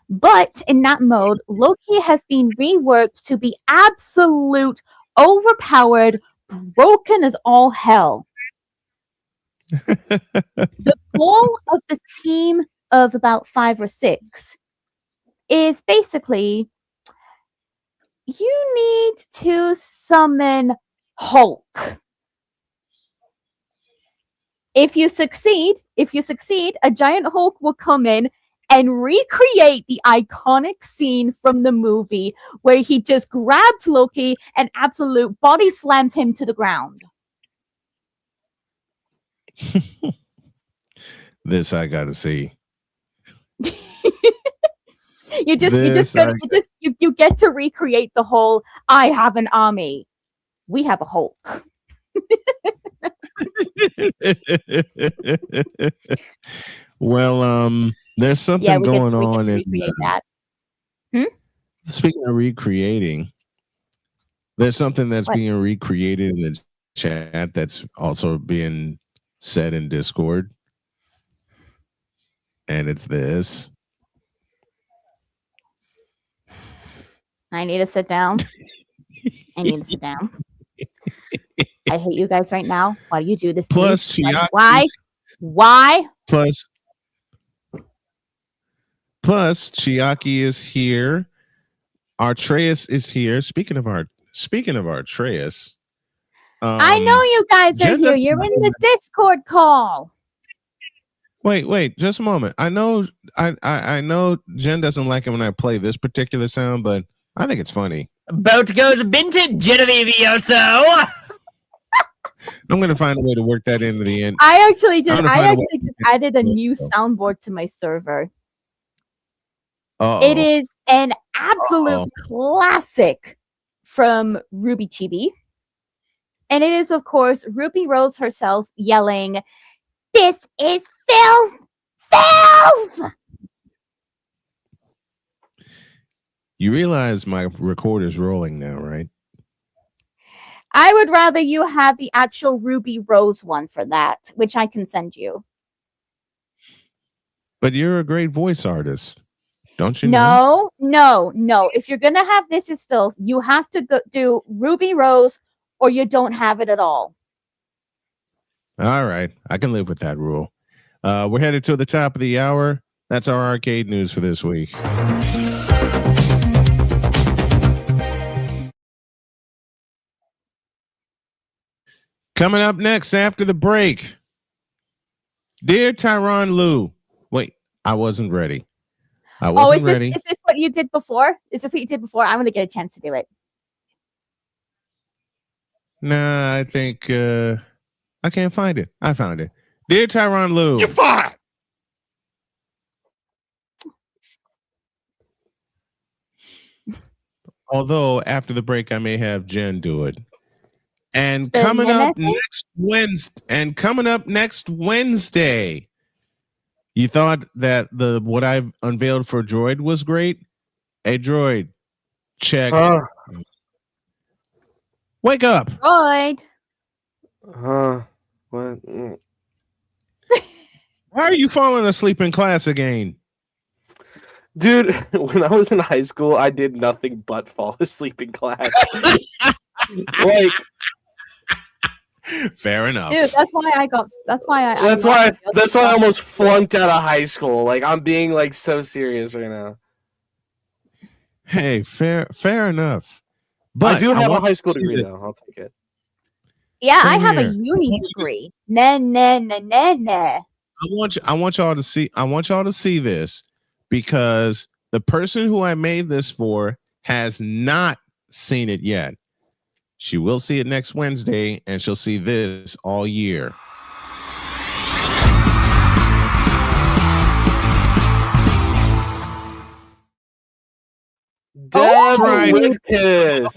But in that mode, Loki has been reworked to be absolute, overpowered, broken as all hell. The goal of the team of about 5 or 6 is basically you need to summon Hulk. If you succeed, a giant Hulk will come in and recreate the iconic scene from the movie where he just grabs Loki and absolute body slams him to the ground. This I gotta see. You get to recreate the whole I have an army. We have a Hulk. Well, there's something going on in that. Speaking of recreating, there's something that's What? being recreated in the chat that's also being said in Discord. And it's this. I need to sit down. I hate you guys right now. Why do you do this to Plus, me? Chiaki. Why? Plus, Chiaki is here. Artreus is here. Speaking of Artreus, I know you guys are here. You're in the Discord call. Wait, just a moment. I know Jen doesn't like it when I play this particular sound, but I think it's funny. Boat goes vintage, Genevieve Yoso. I'm gonna find a way to work that into the end. I actually just added a new soundboard to my server. It is an absolute classic from Ruby Chibi. And it is, of course, Ruby Rose herself yelling, "This is filth! Filth!" You realize my recorder's rolling now, right? I would rather you have the actual Ruby Rose one for that, which I can send you. But you're a great voice artist, don't you know? No. If you're gonna have This Is Filth, you have to do Ruby Rose, or you don't have it at all. All right, I can live with that rule. We're headed to the top of the hour. That's our arcade news for this week. Coming up next after the break, dear Tyron Lou. Wait, I wasn't ready. Is this what you did before? Is this what you did before? I'm gonna get a chance to do it. Nah, I think I can't find it. I found it. Dear Tyron Lou. You're fired. Although after the break, I may have Jen do it. And The coming up Nemesis? next Wednesday, you thought that what I've unveiled for Droid was great? Hey, Droid, check. Wake up. Droid. What? Why are you falling asleep in class again? Dude, when I was in high school, I did nothing but fall asleep in class. Like, fair enough. Dude, that's why I almost flunked out of high school. Like, I'm being like so serious right now. Hey, fair enough. But I do have a want high school to see degree this. though. I'll take it. Yeah, I Same have a here. uni degree. Nah. I want y'all to see this, because the person who I made this for has not seen it yet. She will see it next Wednesday, and she'll see this all year. Deb Right. Whitkus.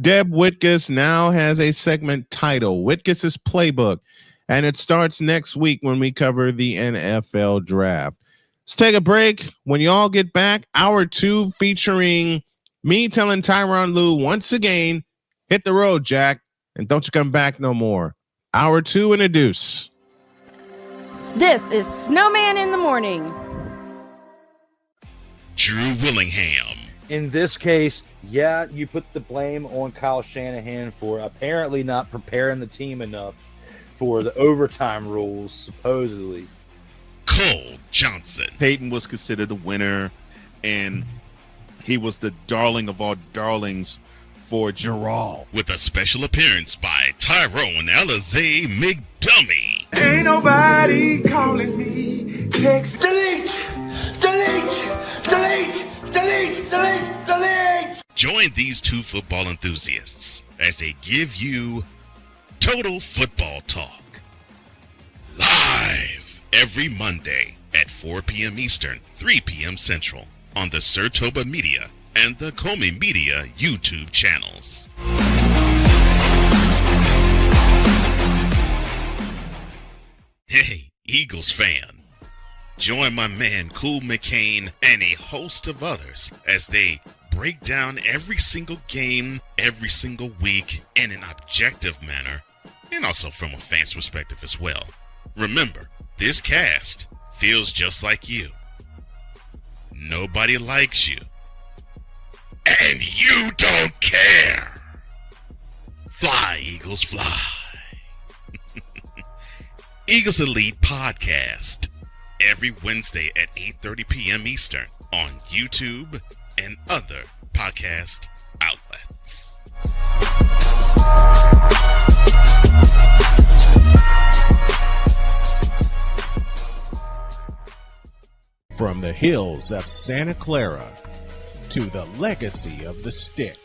Deb Whitkus now has a segment titled Whitkus's Playbook, and it starts next week when we cover the NFL draft. Let's take a break. When you all get back, hour 2 featuring me telling Tyron Lou once again, hit the road, Jack, and don't you come back no more. Hour 2 in a deuce. This is Snowman in the Morning. Drew Willingham. In this case, yeah, you put the blame on Kyle Shanahan for apparently not preparing the team enough for the overtime rules, supposedly. Cole Johnson. Peyton was considered the winner, and he was the darling of all darlings for Gerald. With a special appearance by Tyrone Alizé McDummy. Ain't nobody calling me. Text. Delete. Join these two football enthusiasts as they give you Total Football Talk. Live every Monday at 4 p.m. Eastern, 3 p.m. Central on the Sertoba Media and the Comey Media YouTube channels. Hey, Eagles fan. Join my man Cool McCain and a host of others as they break down every single game, every single week in an objective manner, and also from a fan's perspective as well. Remember, this cast feels just like you. Nobody likes you. And you don't care. Fly, Eagles, fly. Eagles Elite Podcast. Every Wednesday at 8:30 p.m. Eastern on YouTube and other podcast outlets. From the hills of Santa Clara to the legacy of the stick,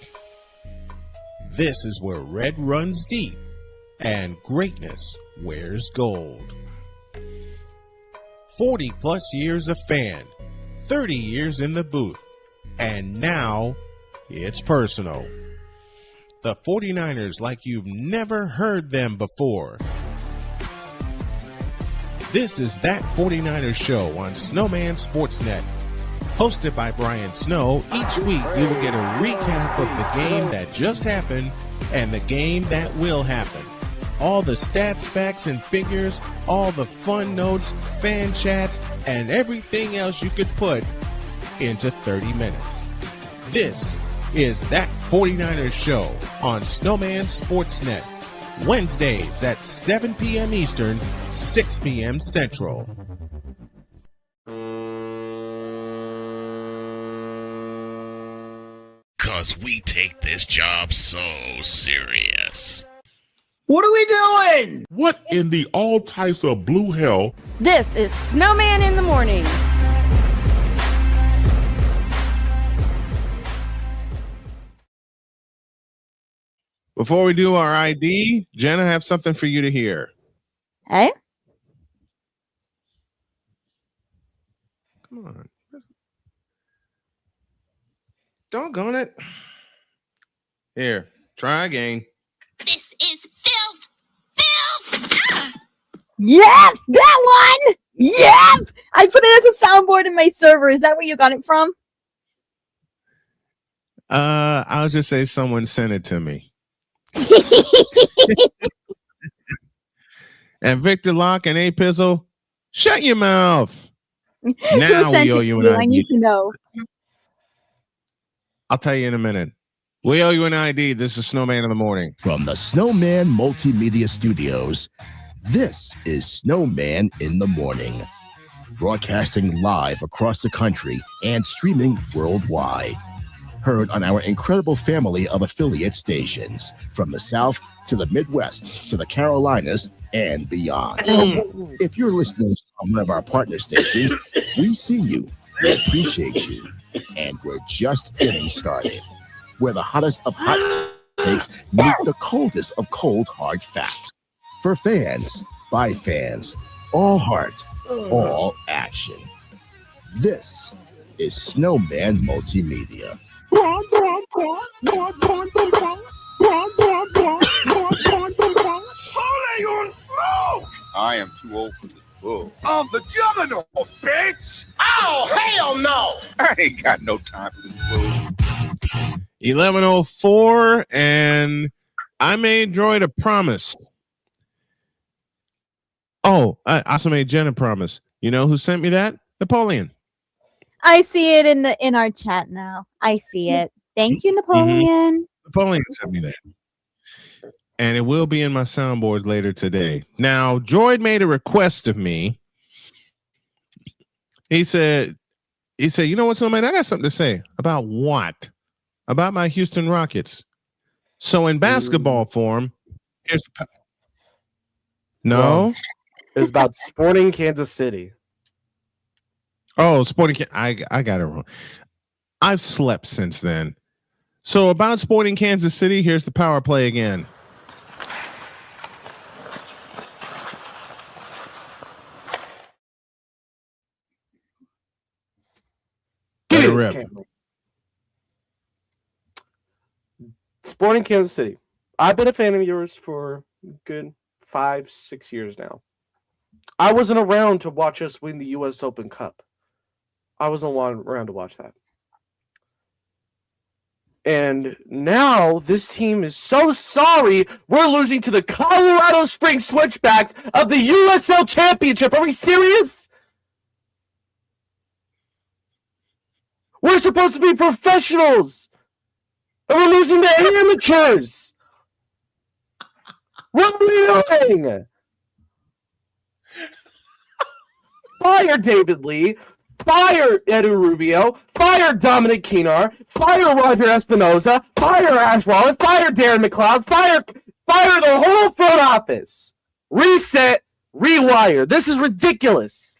this is where red runs deep and greatness wears gold. 40 plus years of fan, 30 years in the booth, and now it's personal. The 49ers like you've never heard them before. This is That 49ers Show on Snowman Sportsnet. Hosted by Brian Snow, each week you will get a recap of the game that just happened and the game that will happen. All the stats, facts, and figures, all the fun notes, fan chats, and everything else you could put into 30 minutes. This is That 49ers Show on Snowman Sportsnet. Wednesdays at 7 p.m. Eastern, 6 p.m. Central. Cause we take this job so serious. What are we doing? What in the all types of blue hell? This is Snowman in the Morning. Before we do our ID, Jen, I have something for you to hear. Hey? Come on. Doggone it. Here, try again. This is filth! Filth! Ah! Yep, that one. Yep, I put it as a soundboard in my server. Is that where you got it from? I'll just say someone sent it to me. And Victor Locke and A Pizzle, shut your mouth. Now we owe you an ID. I need to know. I'll tell you in a minute. We owe you an ID. This is Snowman in the Morning. From the Snowman Multimedia Studios, this is Snowman in the Morning. Broadcasting live across the country and streaming worldwide. Heard on our incredible family of affiliate stations, from the South to the Midwest to the Carolinas and beyond. If you're listening on one of our partner stations, we see you, we appreciate you, and we're just getting started. Where the hottest of hot takes meet the coldest of cold hard facts. For fans, by fans, all heart, all action. This is Snowman Multimedia. Holy on smoke! I am too old for this bull. I'm the juggernaut, bitch! Oh, hell no! I ain't got no time for this bull. 11:04, and I made Droid a promise. Oh, I also made Jen a promise. You know who sent me that? Napoleon. I see it in our chat now. I see it. Thank you, Napoleon. Napoleon sent me that. And it will be in my soundboard later today. Now, Droid made a request of me. He said, you know what, Snowman? I got something to say. About what? About my Houston Rockets. So in basketball form, here's the no. Well, it was about Sporting Kansas City. Oh, Sporting. I got it wrong. I've slept since then. So about Sporting Kansas City, here's the power play again. Give me this camera. Sporting Kansas City. I've been a fan of yours for a good 5-6 years now. I wasn't around to watch us win the U.S. Open Cup. I wasn't around to watch that. And now this team is so sorry we're losing to the Colorado Springs Switchbacks of the USL Championship. Are we serious? We're supposed to be professionals. And we're losing to amateurs. What are we doing? Fire David Lee. Fire Edu Rubio. Fire Dominic Keenar. Fire Roger Espinoza. Fire Ash Waller. Fire Darren McLeod. Fire the whole front office. Reset. Rewire. This is ridiculous.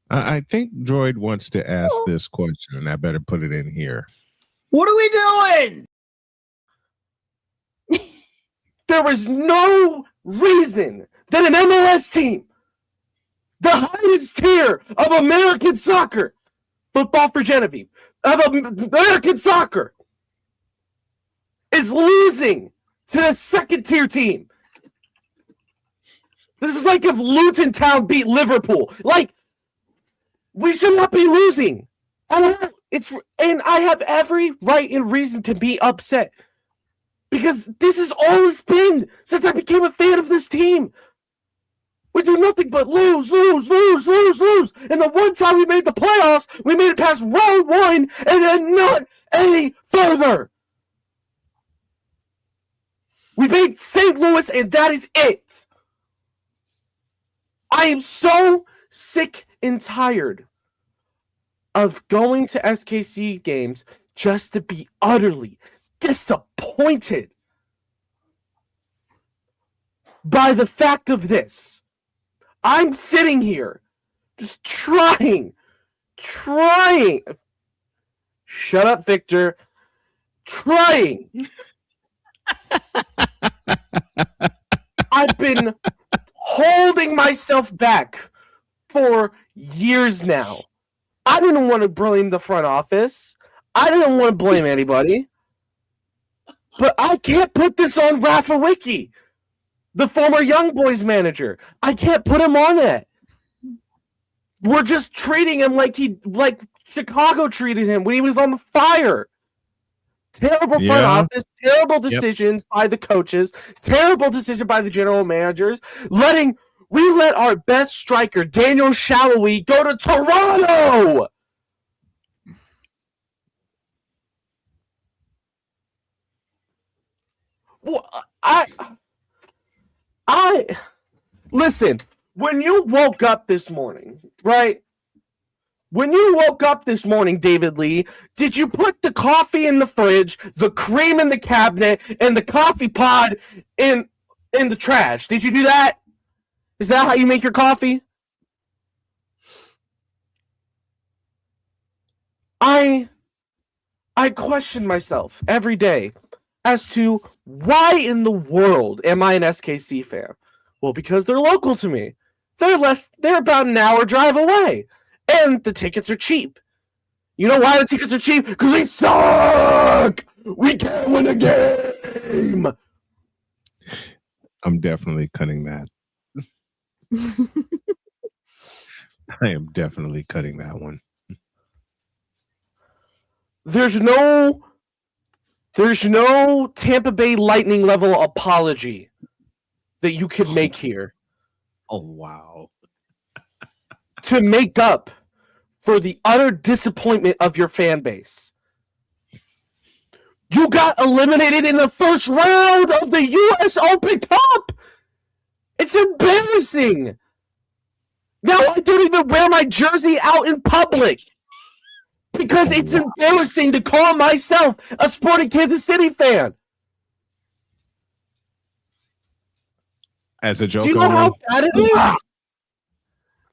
I think Droid wants to ask this question, and I better put it in here. What are we doing? There was no reason that an MLS team, the highest tier of American soccer, football for Genevieve, of American soccer, is losing to a second-tier team. This is like if Luton Town beat Liverpool. Like, we should not be losing. And I have every right and reason to be upset. Because this is all it's been since I became a fan of this team. We do nothing but lose. And the one time we made the playoffs, we made it past round one and then not any further. We made St. Louis and that is it. I am so sick and tired of going to SKC games just to be utterly disappointed by the fact of this. I'm sitting here just trying. Shut up, Victor. Trying. I've been holding myself back for years now. I didn't want to blame the front office. I didn't want to blame anybody. But I can't put this on Rafa Wiki, the former Young Boys manager. I can't put him on it. We're just treating him like Chicago treated him when he was on the fire. Terrible front office, terrible decisions by the coaches, terrible decision by the general managers. We let our best striker, Daniel Shallowy, go to Toronto. I listen, when you woke up this morning, right? When you woke up this morning, David Lee, did you put the coffee in the fridge, the cream in the cabinet, and the coffee pod in the trash? Did you do that? Is that how you make your coffee? I question myself every day as to why in the world am I an SKC fan? Well, because they're local to me. They're about an hour drive away. And the tickets are cheap. You know why the tickets are cheap? Because we suck! We can't win a game! I'm definitely cutting that. I am definitely cutting that one. There's no Tampa Bay Lightning level apology that you could make here. Oh, wow. To make up for the utter disappointment of your fan base. You got eliminated in the first round of the U.S. Open Cup! It's embarrassing! Now I don't even wear my jersey out in public because it's embarrassing to call myself a Sporting Kansas City fan. As a joke, do you know how bad it is?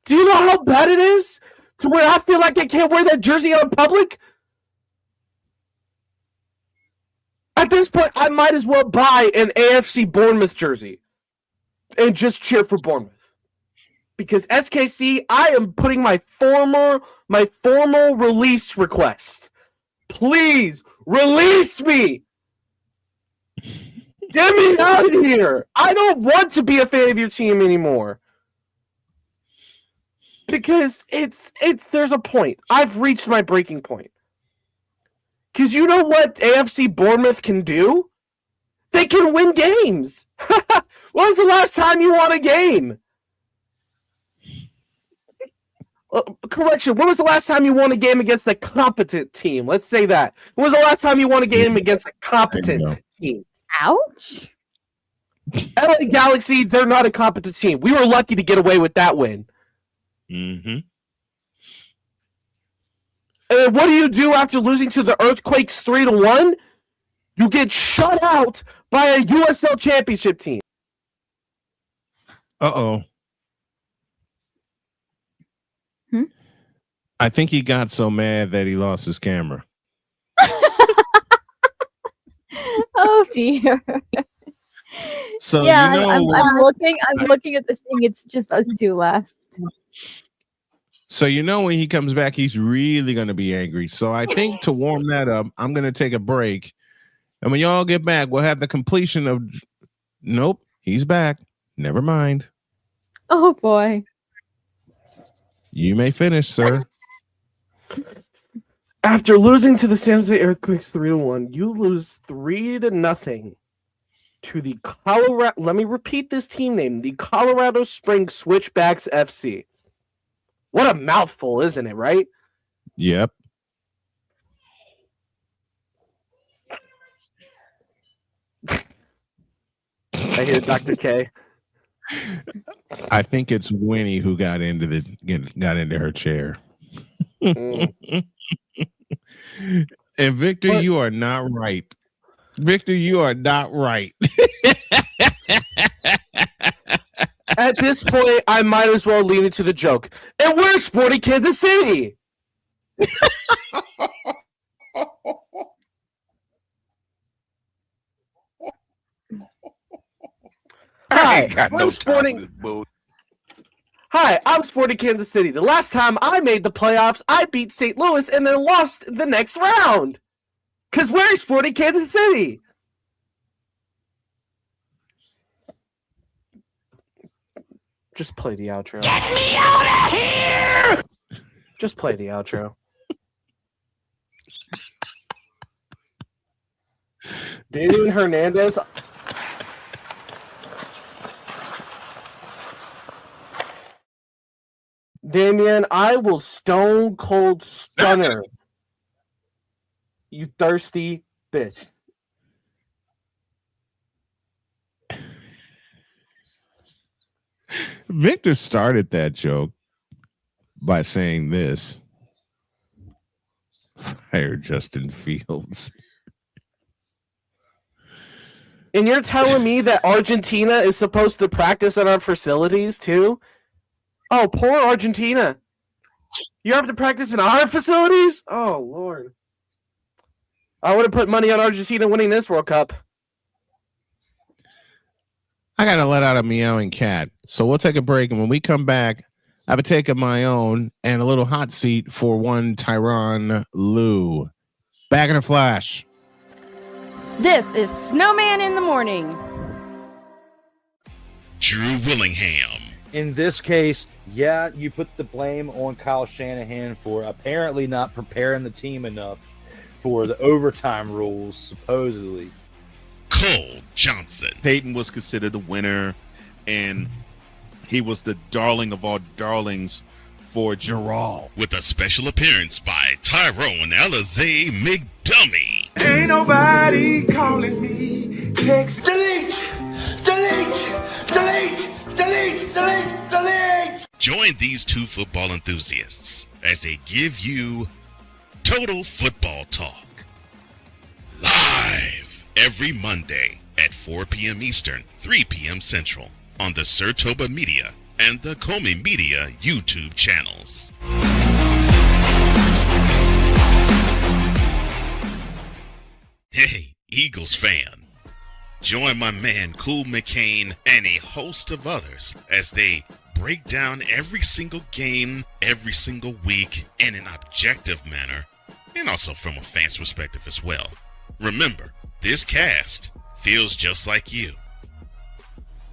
Do you know how bad it is to where I feel like I can't wear that jersey out in public? At this point, I might as well buy an AFC Bournemouth jersey and just cheer for Bournemouth. Because SKC, I am putting my formal release request. Please release me. Get me out of here. I don't want to be a fan of your team anymore. Because there's a point. I've reached my breaking point. Because you know what AFC Bournemouth can do? They can win games. When was the last time you won a game? Correction, when was the last time you won a game against a competent team? Let's say that. When was the last time you won a game against a competent team? Ouch. LA Galaxy, they're not a competent team. We were lucky to get away with that win. Mm-hmm. And what do you do after losing to the Earthquakes 3-1? You get shut out by a USL championship team. Uh-oh. I think he got so mad that he lost his camera. Oh dear. So yeah, you know, I'm looking at this thing. It's just us two left. So you know when he comes back, he's really gonna be angry. So I think to warm that up, I'm gonna take a break. And when y'all get back, we'll have the completion of nope, he's back. Never mind. Oh boy. You may finish, sir. After losing to the San Jose Earthquakes 3-1, you lose 3-0 to the Colorado. Let me repeat this team name: the Colorado Springs Switchbacks FC. What a mouthful, isn't it? Right? Yep. I hear Dr. K. I think it's Winnie who got into her chair. And Victor, you are not right. Victor, you are not right. At this point, I might as well lean into the joke. And we're Sporting Kansas City. I'm Sporting Kansas City. The last time I made the playoffs, I beat St. Louis and then lost the next round. Because we're Sporting Kansas City. Just play the outro. Get me out of here! Just play the outro. Damian Hernandez. Damian, I will stone cold stunner. You thirsty bitch. Victor started that joke by saying this. Fire Justin Fields. And you're telling me that Argentina is supposed to practice at our facilities too? Oh, poor Argentina. You have to practice in our facilities? Oh, Lord. I would have put money on Argentina winning this World Cup. I got to let out a meowing cat. So we'll take a break. And when we come back, I have a take of my own and a little hot seat for one Tyron Lou. Back in a flash. This is Snowman in the Morning. Drew Willingham. In this case, yeah, you put the blame on Kyle Shanahan for apparently not preparing the team enough for the overtime rules, supposedly. Cole Johnson. Peyton was considered the winner, and he was the darling of all darlings for Jarrell. With a special appearance by Tyrone Alizé McDummy. Ain't nobody calling me. Text. Delete. Join these two football enthusiasts as they give you Total Football Talk. Live every Monday at 4 p.m. Eastern, 3 p.m. Central on the Sertoba Media and the Comey Media YouTube channels. Hey, Eagles fan. Join my man Cool McCain and a host of others as they break down every single game, every single week in an objective manner, and also from a fan's perspective as well. Remember, this cast feels just like you.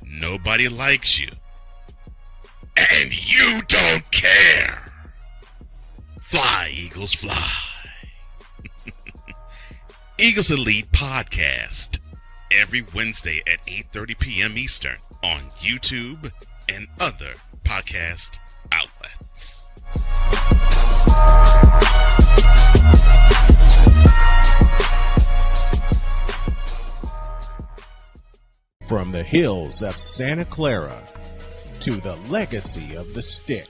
Nobody likes you. And you don't care. Fly, Eagles, fly. Eagles Elite Podcast. Every Wednesday at 8:30 p.m. Eastern on YouTube and other podcast outlets. From the hills of Santa Clara to the legacy of the stick,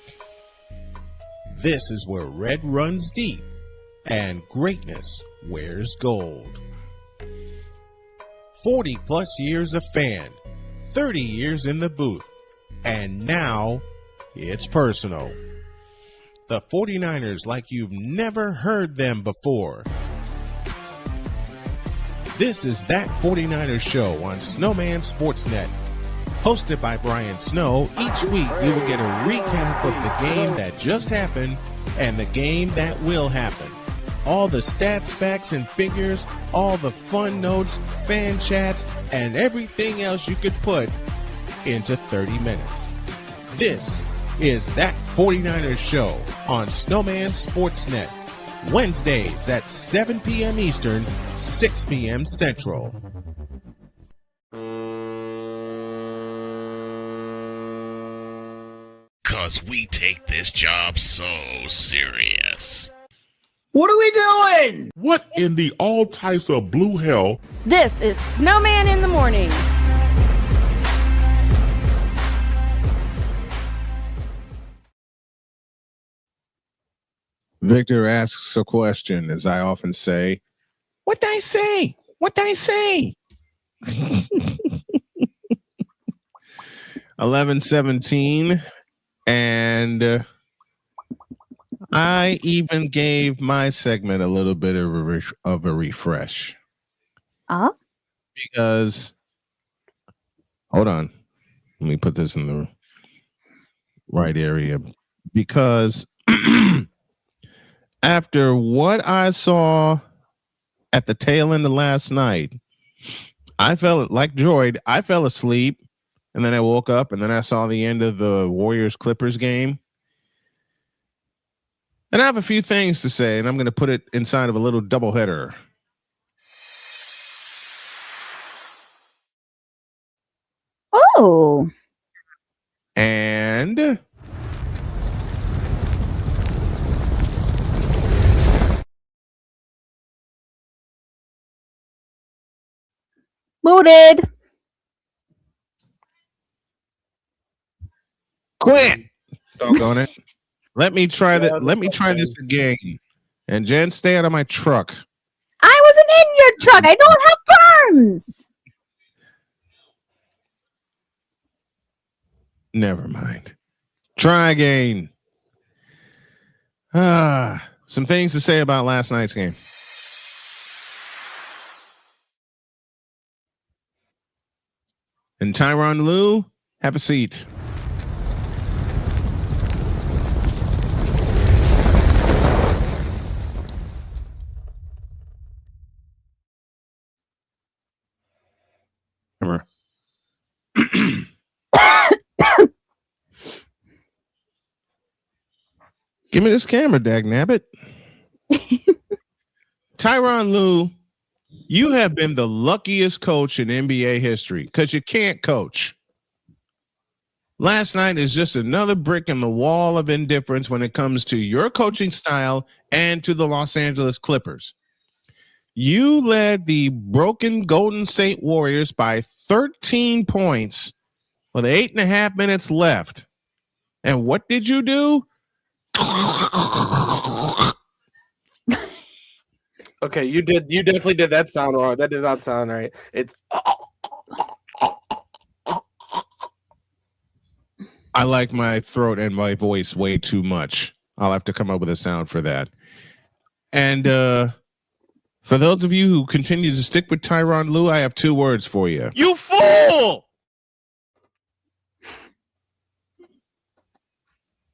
this is where red runs deep and greatness wears gold. 40 plus years of fan, 30 years in the booth, and now it's personal. The 49ers like you've never heard them before. This is That 49ers Show on Snowman Sportsnet. Hosted by Brian Snow, each week you will get a recap of the game that just happened and the game that will happen. All the stats, facts, and figures, all the fun notes, fan chats, and everything else you could put into 30 minutes. This is That 49ers Show on Snowman Sportsnet. Wednesdays at 7 p.m. Eastern, 6 p.m. Central. Cause we take this job so serious. What are we doing? What in the all types of blue hell? This is Snowman in the Morning. Victor asks a question, as I often say. What'd I say? What'd I say? 11:17, and I even gave my segment a little bit of a refresh. Because, hold on, let me put this in the right area. Because after what I saw at the tail end of last night, I felt like Droidd. I fell asleep And then I woke up and then I saw the end of the Warriors-Clippers game. And I have a few things to say, and I'm going to put it inside of a little doubleheader. Oh. And Booted. quit. Doggone it. Let me try that. Let me try this again. And Jen, stay out of my truck. I wasn't in your truck. I don't have burns. Never mind. Try again. Some things to say about last night's game. And Tyron Lou, have a seat. Remember. Give me this camera, dagnabbit. Tyron Lou, you have been the luckiest coach in NBA history because you can't coach. Last night is just another brick in the wall of indifference when it comes to your coaching style and to the Los Angeles Clippers. You led the broken Golden State Warriors by 13 points with 8.5 minutes left. And what did you do? Okay, you definitely did that sound wrong. That did not sound right. It's I like my throat and my voice way too much. I'll have to come up with a sound for that. And for those of you who continue to stick with Tyron Lou, I have 2 words for you. You fool!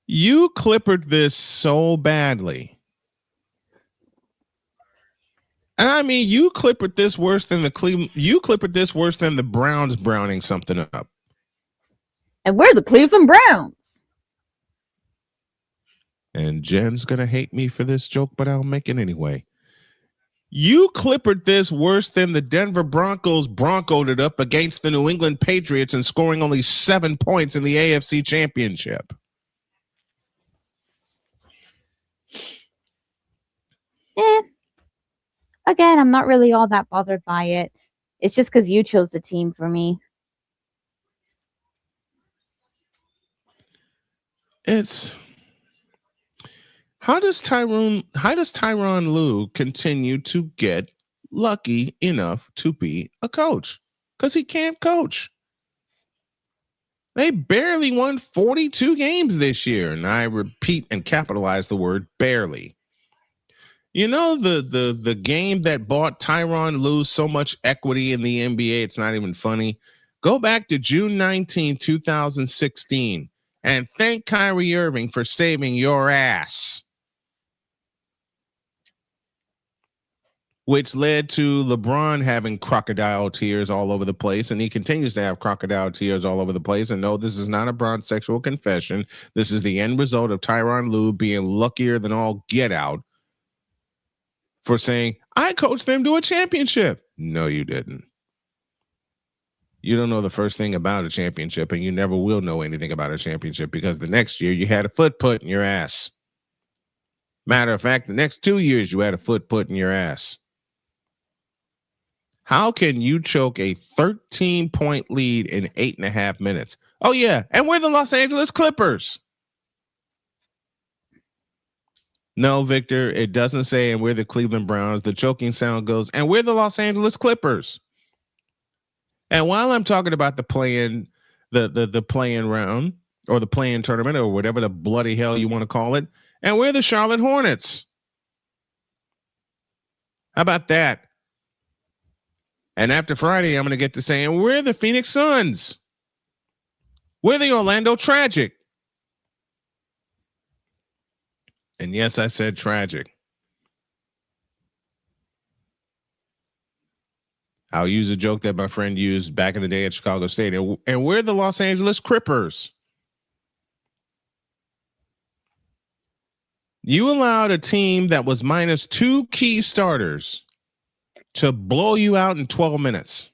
You clippered this so badly. And I mean, you clippered this worse than the Cleveland. You clippered this worse than the Browns browning something up. And we're the Cleveland Browns. And Jen's going to hate me for this joke, but I'll make it anyway. You clippered this worse than the Denver Broncos broncoed it up against the New England Patriots and scoring only 7 points in the AFC Championship. Again, I'm not really all that bothered by it. It's just because you chose the team for me. It's how does Tyron Lou continue to get lucky enough to be a coach? Because he can't coach. They barely won 42 games this year, and I repeat and capitalize the word barely. You know, the game that bought Tyron Lue so much equity in the NBA, it's not even funny. Go back to June 19, 2016, and thank Kyrie Irving for saving your ass. Which led to LeBron having crocodile tears all over the place, and he continues to have crocodile tears all over the place. And no, this is not a broad sexual confession. This is the end result of Tyron Lue being luckier than all get out for saying, I coached them to a championship. No, you didn't. You don't know the first thing about a championship, and you never will know anything about a championship because the next year you had a foot put in your ass. Matter of fact, the next 2 years you had a foot put in your ass. How can you choke a 13-point lead in 8.5 minutes? Oh, yeah, and we're the Los Angeles Clippers. No, Victor, it doesn't say, and we're the Cleveland Browns. The choking sound goes, and we're the Los Angeles Clippers. And while I'm talking about the play-in, the play-in round or the play-in tournament or whatever the bloody hell you want to call it, and we're the Charlotte Hornets. How about that? And after Friday, I'm going to get to saying we're the Phoenix Suns. We're the Orlando Tragic. And yes, I said tragic. I'll use a joke that my friend used back in the day at Chicago State. And we're the Los Angeles Crippers. You allowed a team that was minus 2 key starters to blow you out in 12 minutes.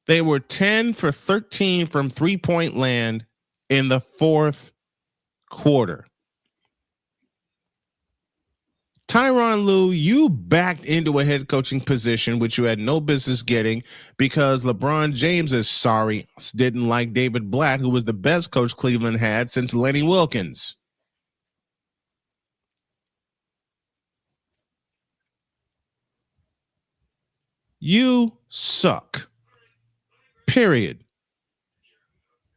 They were 10 for 13 from three-point land in the fourth quarter. Tyron Lou, you backed into a head coaching position, which you had no business getting because LeBron James is sorry, didn't like David Blatt, who was the best coach Cleveland had since Lenny Wilkins. You suck. Period.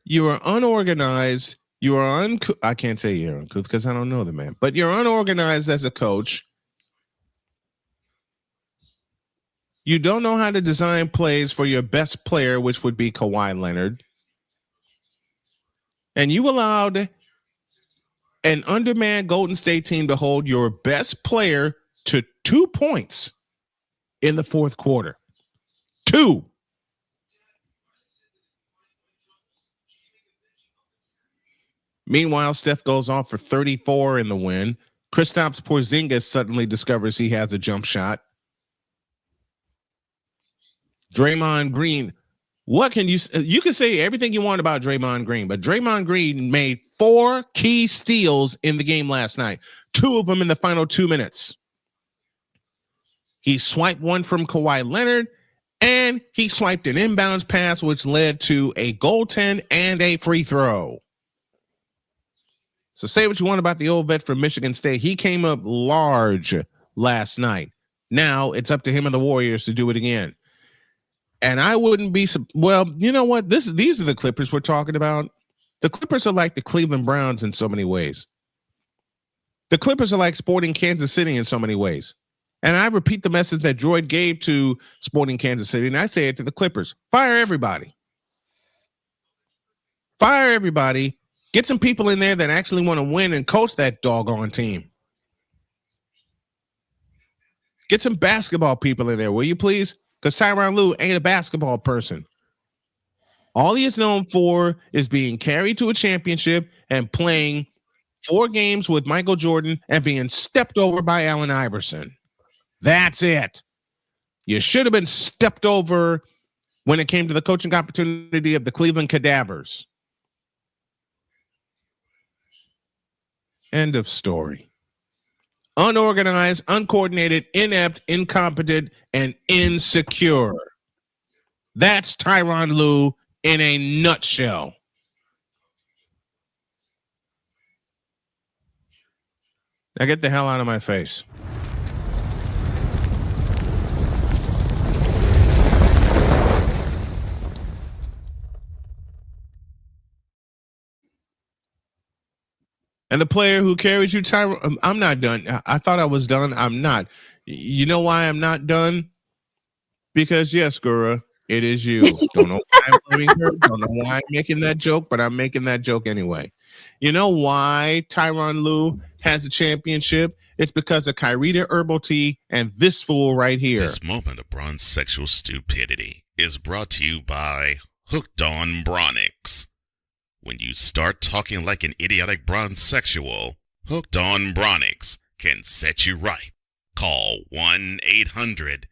You are unorganized. You are I can't say you're uncouth because I don't know the man, but you're unorganized as a coach. You don't know how to design plays for your best player, which would be Kawhi Leonard. And you allowed an undermanned Golden State team to hold your best player to 2 points in the fourth quarter. 2. Meanwhile, Steph goes off for 34 in the win. Kristaps Porzingis suddenly discovers he has a jump shot. Draymond Green, what can you can say everything you want about Draymond Green, but Draymond Green made 4 key steals in the game last night, 2 of them in the final 2 minutes. He swiped one from Kawhi Leonard, and he swiped an inbounds pass, which led to a goaltend and a free throw. So say what you want about the old vet from Michigan State. He came up large last night. Now it's up to him and the Warriors to do it again. And I wouldn't be, well, you know what? These are the Clippers we're talking about. The Clippers are like the Cleveland Browns in so many ways. The Clippers are like Sporting Kansas City in so many ways. And I repeat the message that Droidd gave to Sporting Kansas City, and I say it to the Clippers. Fire everybody. Fire everybody. Get some people in there that actually want to win and coach that doggone team. Get some basketball people in there, will you please? Because Tyron Lou ain't a basketball person. All he is known for is being carried to a championship and playing 4 games with Michael Jordan and being stepped over by Allen Iverson. That's it. You should have been stepped over when it came to the coaching opportunity of the Cleveland Cadavers. End of story. Unorganized, uncoordinated, inept, incompetent, and insecure. That's Tyron Lou in a nutshell. Now get the hell out of my face. And the player who carries you, Tyron, I'm not done. I thought I was done. I'm not. You know why I'm not done? Because yes, Gura, it is you. Don't know why I'm blaming her. Don't know why I'm making that joke, but I'm making that joke anyway. You know why Tyron Lou has a championship? It's because of Kyrita Herbal Tea and this fool right here. This moment of bronze sexual stupidity is brought to you by Hooked on Bronix. When you start talking like an idiotic bronze sexual, Hooked on Bronix can set you right. Call 1-800-YOKAY.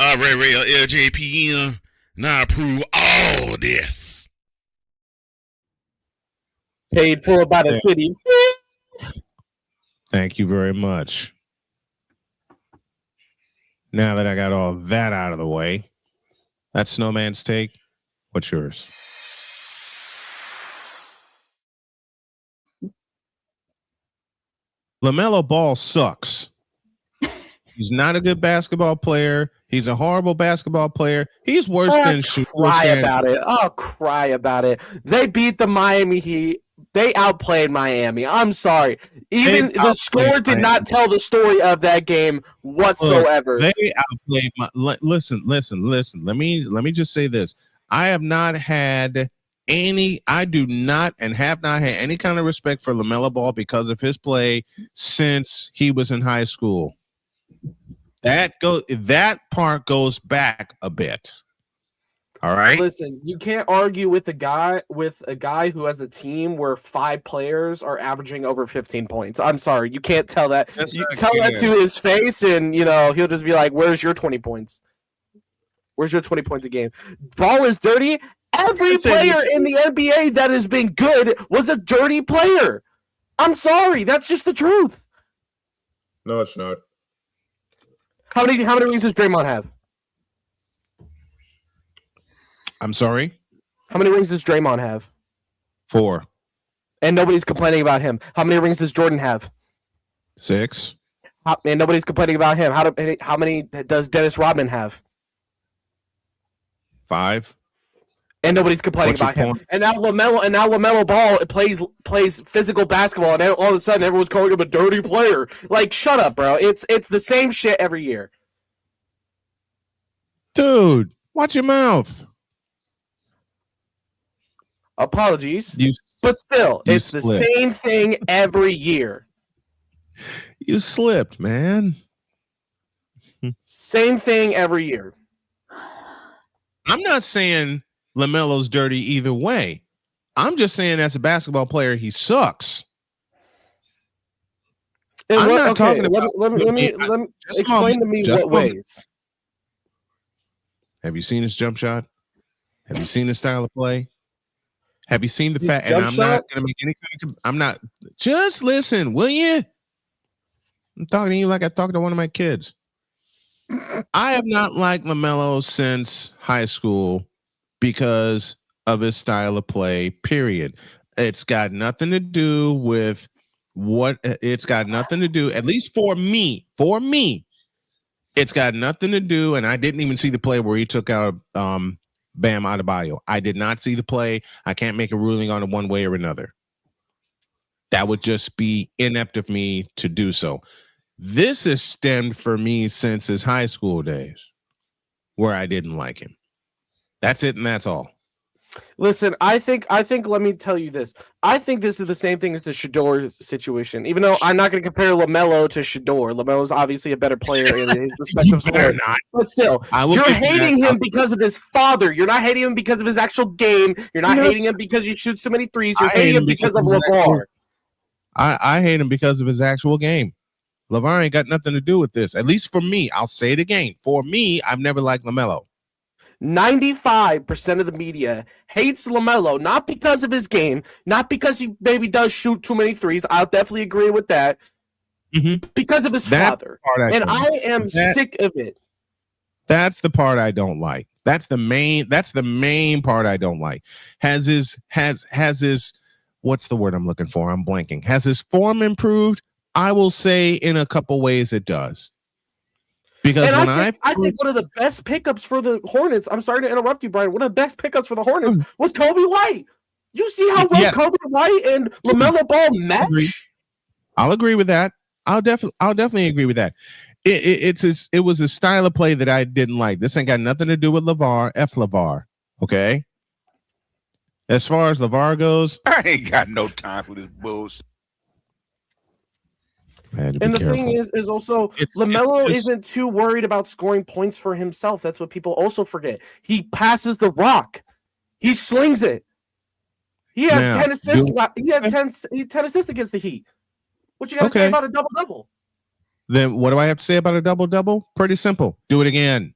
Real LJPN, now approve all this. Paid for by the city. Thank you very much. Now that I got all that out of the way, that's Snowman's take. What's yours? LaMelo Ball sucks. He's not a good basketball player. He's a horrible basketball player. He's worse than cry about it. I'll cry about it. They beat the Miami Heat. They outplayed Miami. I'm sorry. Even the score did not tell the story of that game whatsoever. Look, they outplayed listen. Let me just say this. I have not had I do not and have not had any kind of respect for LaMelo Ball because of his play since he was in high school. That part goes back a bit. All right. Listen, you can't argue with a guy who has a team where 5 players are averaging over 15 points. I'm sorry, you can't tell that. You tell that to his face, and he'll just be like, "Where's your 20 points? Where's your 20 points a game?" Ball is dirty. Every player in the NBA that has been good was a dirty player. I'm sorry, that's just the truth. No, it's not. How many rings does Draymond have? I'm sorry? How many rings does Draymond have? 4. And nobody's complaining about him. How many rings does Jordan have? 6. And nobody's complaining about him. How many does Dennis Rodman have? 5. And nobody's complaining about him. And now LaMelo Ball plays physical basketball, and all of a sudden everyone's calling him a dirty player. Like, shut up, bro. It's the same shit every year. Dude, watch your mouth. Apologies. But still, it's the same thing every year. You slipped, man. Same thing every year. I'm not saying LaMelo's dirty either way. I'm just saying as a basketball player, he sucks. And I'm not talking about. Let me explain to me what ways. Have you seen his jump shot? Have you seen his style of play? Have you seen the fact? And I'm not going to make any kind of. I'm not. Just listen, will you? I'm talking to you like I talk to one of my kids. I have not liked LaMelo since high school because of his style of play, period. It's got nothing to do with it's got nothing to do, at least for me, it's got nothing to do, and I didn't even see the play where he took out Bam Adebayo. I did not see the play. I can't make a ruling on it one way or another. That would just be inept of me to do so. This has stemmed for me since his high school days where I didn't like him. That's it, and that's all. Listen, I think. Let me tell you this. I think this is the same thing as the Shedeur situation. Even though I'm not going to compare LaMelo to Shedeur. LaMelo's obviously a better player in his respective sport. But still, you're hating him because of his father. You're not hating him because of his actual game. You're not hating him because he shoots too many threes. You're hating him because of LeVar. I hate him because of his actual game. LeVar ain't got nothing to do with this. At least for me. I'll say it again. For me, I've never liked LaMelo. 95% of the media hates LaMelo, not because of his game, not because he maybe does shoot too many threes. I'll definitely agree with that. Because of his father. And I am sick of it. That's the part I don't like. That's the main part I don't like. Has his what's the word I'm looking for? I'm blanking. Has his form improved? I will say in a couple ways it does. Because I think one of the best pickups for the Hornets, I'm sorry to interrupt you, Brian, one of the best pickups for the Hornets was Kobe White. You see how well Kobe White and LaMelo Ball match? I'll agree with that. I'll definitely agree with that. It was a style of play that I didn't like. This ain't got nothing to do with LeVar. F LeVar. Okay. As far as LeVar goes, I ain't got no time for this bullshit. And the thing is also LaMelo isn't too worried about scoring points for himself. That's what people also forget. He passes the rock. He slings it. He had 10 assists. He had 10 assists against the Heat. What you got to say about a double-double? Then what do I have to say about a double-double? Pretty simple. Do it again.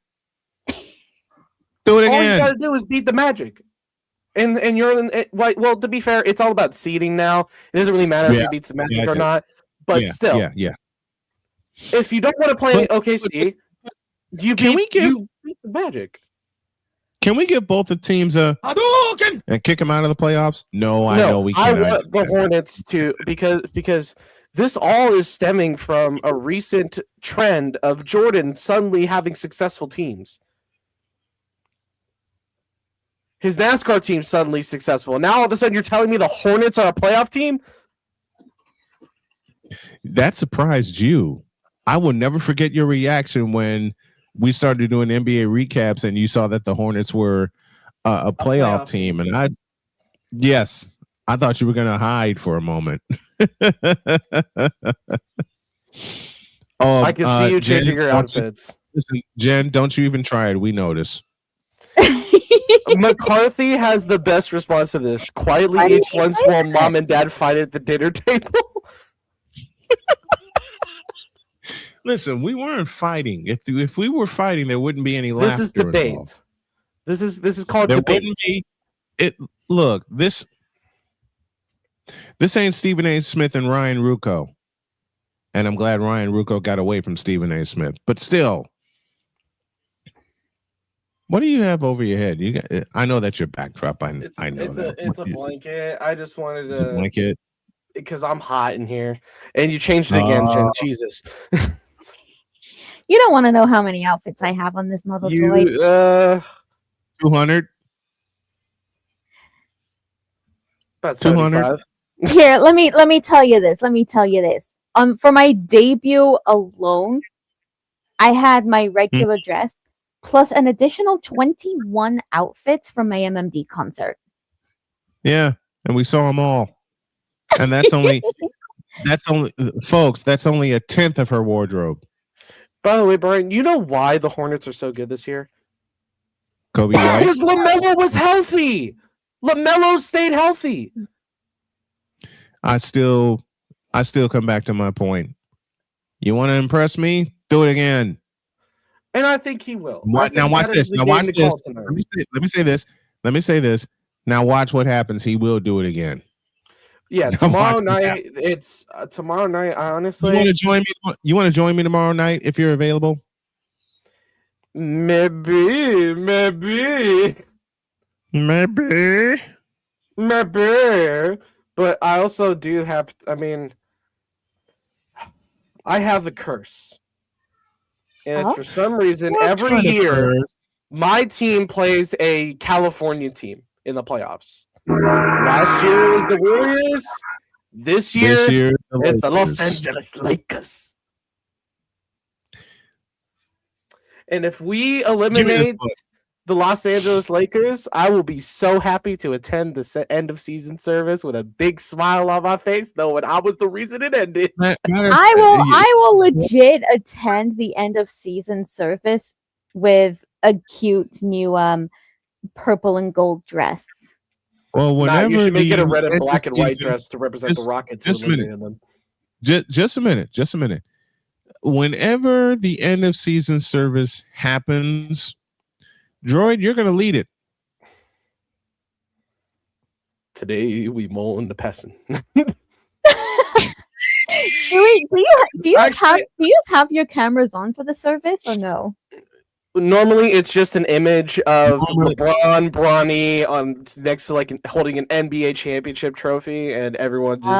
Do it again. All you got to do is beat the Magic. And you're in well, to be fair, it's all about seeding now. It doesn't really matter if he beats the Magic or not. But still, if you don't want to play OKC, you beat the Magic. Can we give both the teams and kick them out of the playoffs? No, I know we can't. I want the Hornets to because this all is stemming from a recent trend of Jordan suddenly having successful teams. His NASCAR team's suddenly successful. Now all of a sudden you're telling me the Hornets are a playoff team? That surprised you. I will never forget your reaction when we started doing NBA recaps and you saw that the Hornets were a playoff team. And Yes, I thought you were going to hide for a moment. I can see you Jen, changing your outfits. Listen, Jen, don't you even try it. We notice. McCarthy has the best response to this. Quietly eats lunch while mom and dad fight at the dinner table. Listen, we weren't fighting. If we were fighting, there wouldn't be any laughter. This is debate. Involved. This is called there debate. Wouldn't be, look, this ain't Stephen A. Smith and Ryan Rucco. And I'm glad Ryan Rucco got away from Stephen A. Smith. But still, what do you have over your head? You got. I know that's your backdrop. I know It's a blanket. I just wanted to. It's a blanket. Because I'm hot in here, and you changed it again, Jen. Jesus. You don't want to know how many outfits I have on this model droid. 200. About 200. Here, let me tell you this. For my debut alone, I had my regular dress plus an additional 21 outfits from my MMD concert. Yeah, and we saw them all. And that's only folks, that's only a 10th of her wardrobe. By the way, Brian, you know why the Hornets are so good this year? Kobe White. Because LaMelo was healthy. LaMelo stayed healthy. I still come back to my point. You want to impress me? Do it again. And I think he will. Now watch this. Now watch this. Let me say this. Now watch what happens. He will do it again. Yeah, tomorrow night. It's tomorrow night. I honestly. You want to join me? You want to join me tomorrow night if you're available? Maybe. But I also do have. I mean, I have the curse, and it's for some reason every year my team plays a California team in the playoffs. Last year was the Warriors. This year it's the Los Angeles Lakers. And if we eliminate the Los Angeles Lakers, I will be so happy to attend the end of season service with a big smile on my face, knowing I was the reason it ended. I will legit attend the end of season service with a cute new purple and gold dress. Well, whenever you should make it a red and black and white dress to represent the Rockets. Just a minute. Just a minute. Whenever the end of season service happens, Droid, you're going to lead it. Today we mourn the passing. Do you have your cameras on for the service or no? Normally, it's just an image of LeBron, Bronny on next to holding an NBA championship trophy, and everyone just.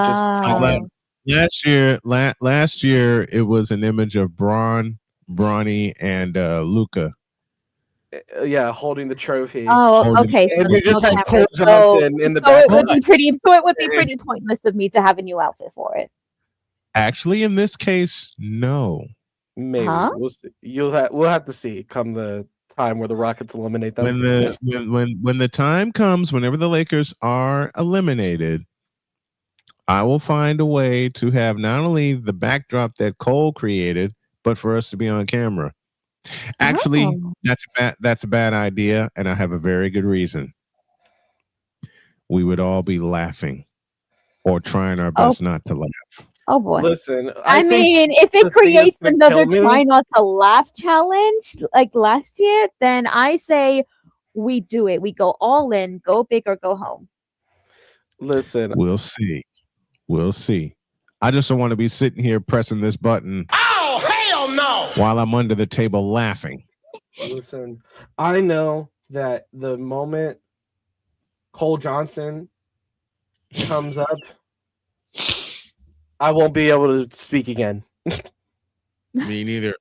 Last year, it was an image of Bronny, and Luca. Yeah, holding the trophy. Oh, okay. So we just had Cole Johnson in the back. It would be pretty pointless of me to have a new outfit for it. Actually, in this case, no. Maybe we'll see. We'll have to see come the time where the Rockets eliminate them. When the time comes, whenever the Lakers are eliminated, I will find a way to have not only the backdrop that Cole created, but for us to be on camera. Actually, that's a bad idea, and I have a very good reason. We would all be laughing or trying our best not to laugh. Oh boy! Listen, I mean, if it creates another try not to laugh challenge like last year, then I say we do it. We go all in, go big or go home. Listen, we'll see. I just don't want to be sitting here pressing this button. Oh, hell no! While I'm under the table laughing. Listen, I know that the moment Cole Johnson comes up, I won't be able to speak again. Me neither.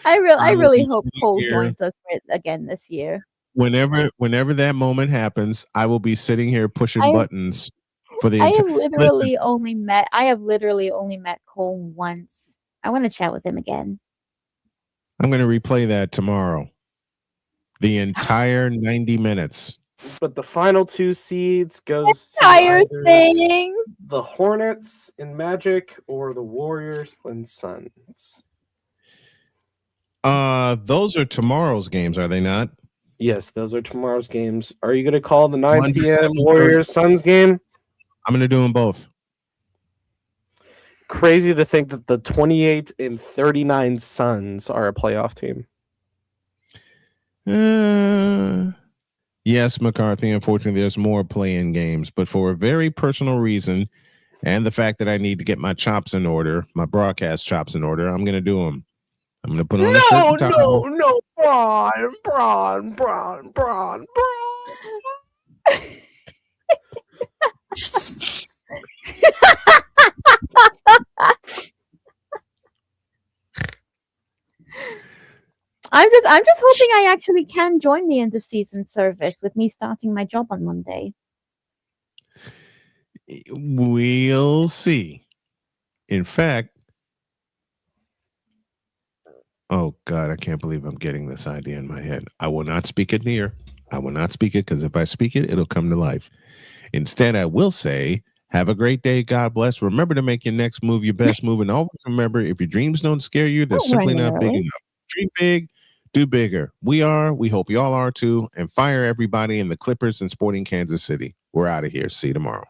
I really hope Cole joins us again this year. Whenever that moment happens, I will be sitting here pushing buttons for the. I have literally only met Cole once. I want to chat with him again. I'm going to replay that tomorrow. The entire 90 minutes But the final 2 seeds goes to Entire either thing. the Hornets in Magic or the Warriors and Suns. Those are tomorrow's games, are they not? Yes, those are tomorrow's games. Are you going to call the 9 Monday, p.m. 7:30. Warriors Suns game? I'm going to do them both. Crazy to think that the 28 and 39 Suns are a playoff team. Yes, McCarthy. Unfortunately, there's more play-in games, but for a very personal reason, and the fact that I need to get my chops in order, my broadcast chops in order, I'm going to do them. I'm going to put on a shirt and tie. No, Braun. I'm just hoping I actually can join the end of season service with me starting my job on Monday. We'll see. In fact, oh God, I can't believe I'm getting this idea in my head. I will not speak it near. I will not speak it because if I speak it, it'll come to life. Instead, I will say, have a great day. God bless. Remember to make your next move your best move. And always remember, if your dreams don't scare you, they're simply not big enough. Dream big, do bigger. We hope y'all are too. And fire everybody in the Clippers and Sporting Kansas City. We're out of here. See you tomorrow.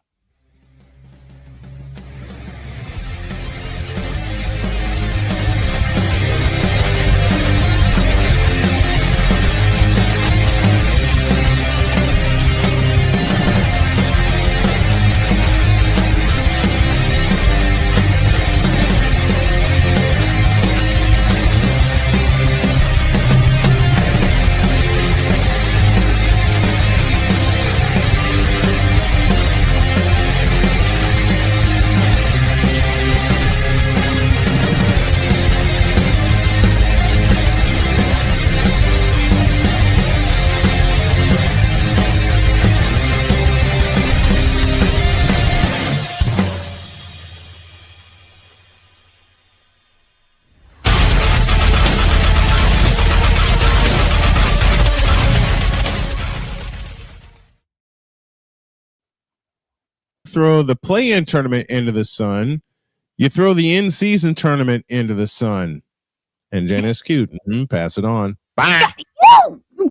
Throw the play-in tournament into the sun. You throw the in-season tournament into the sun. And Jen is cute. Pass it on. Bye.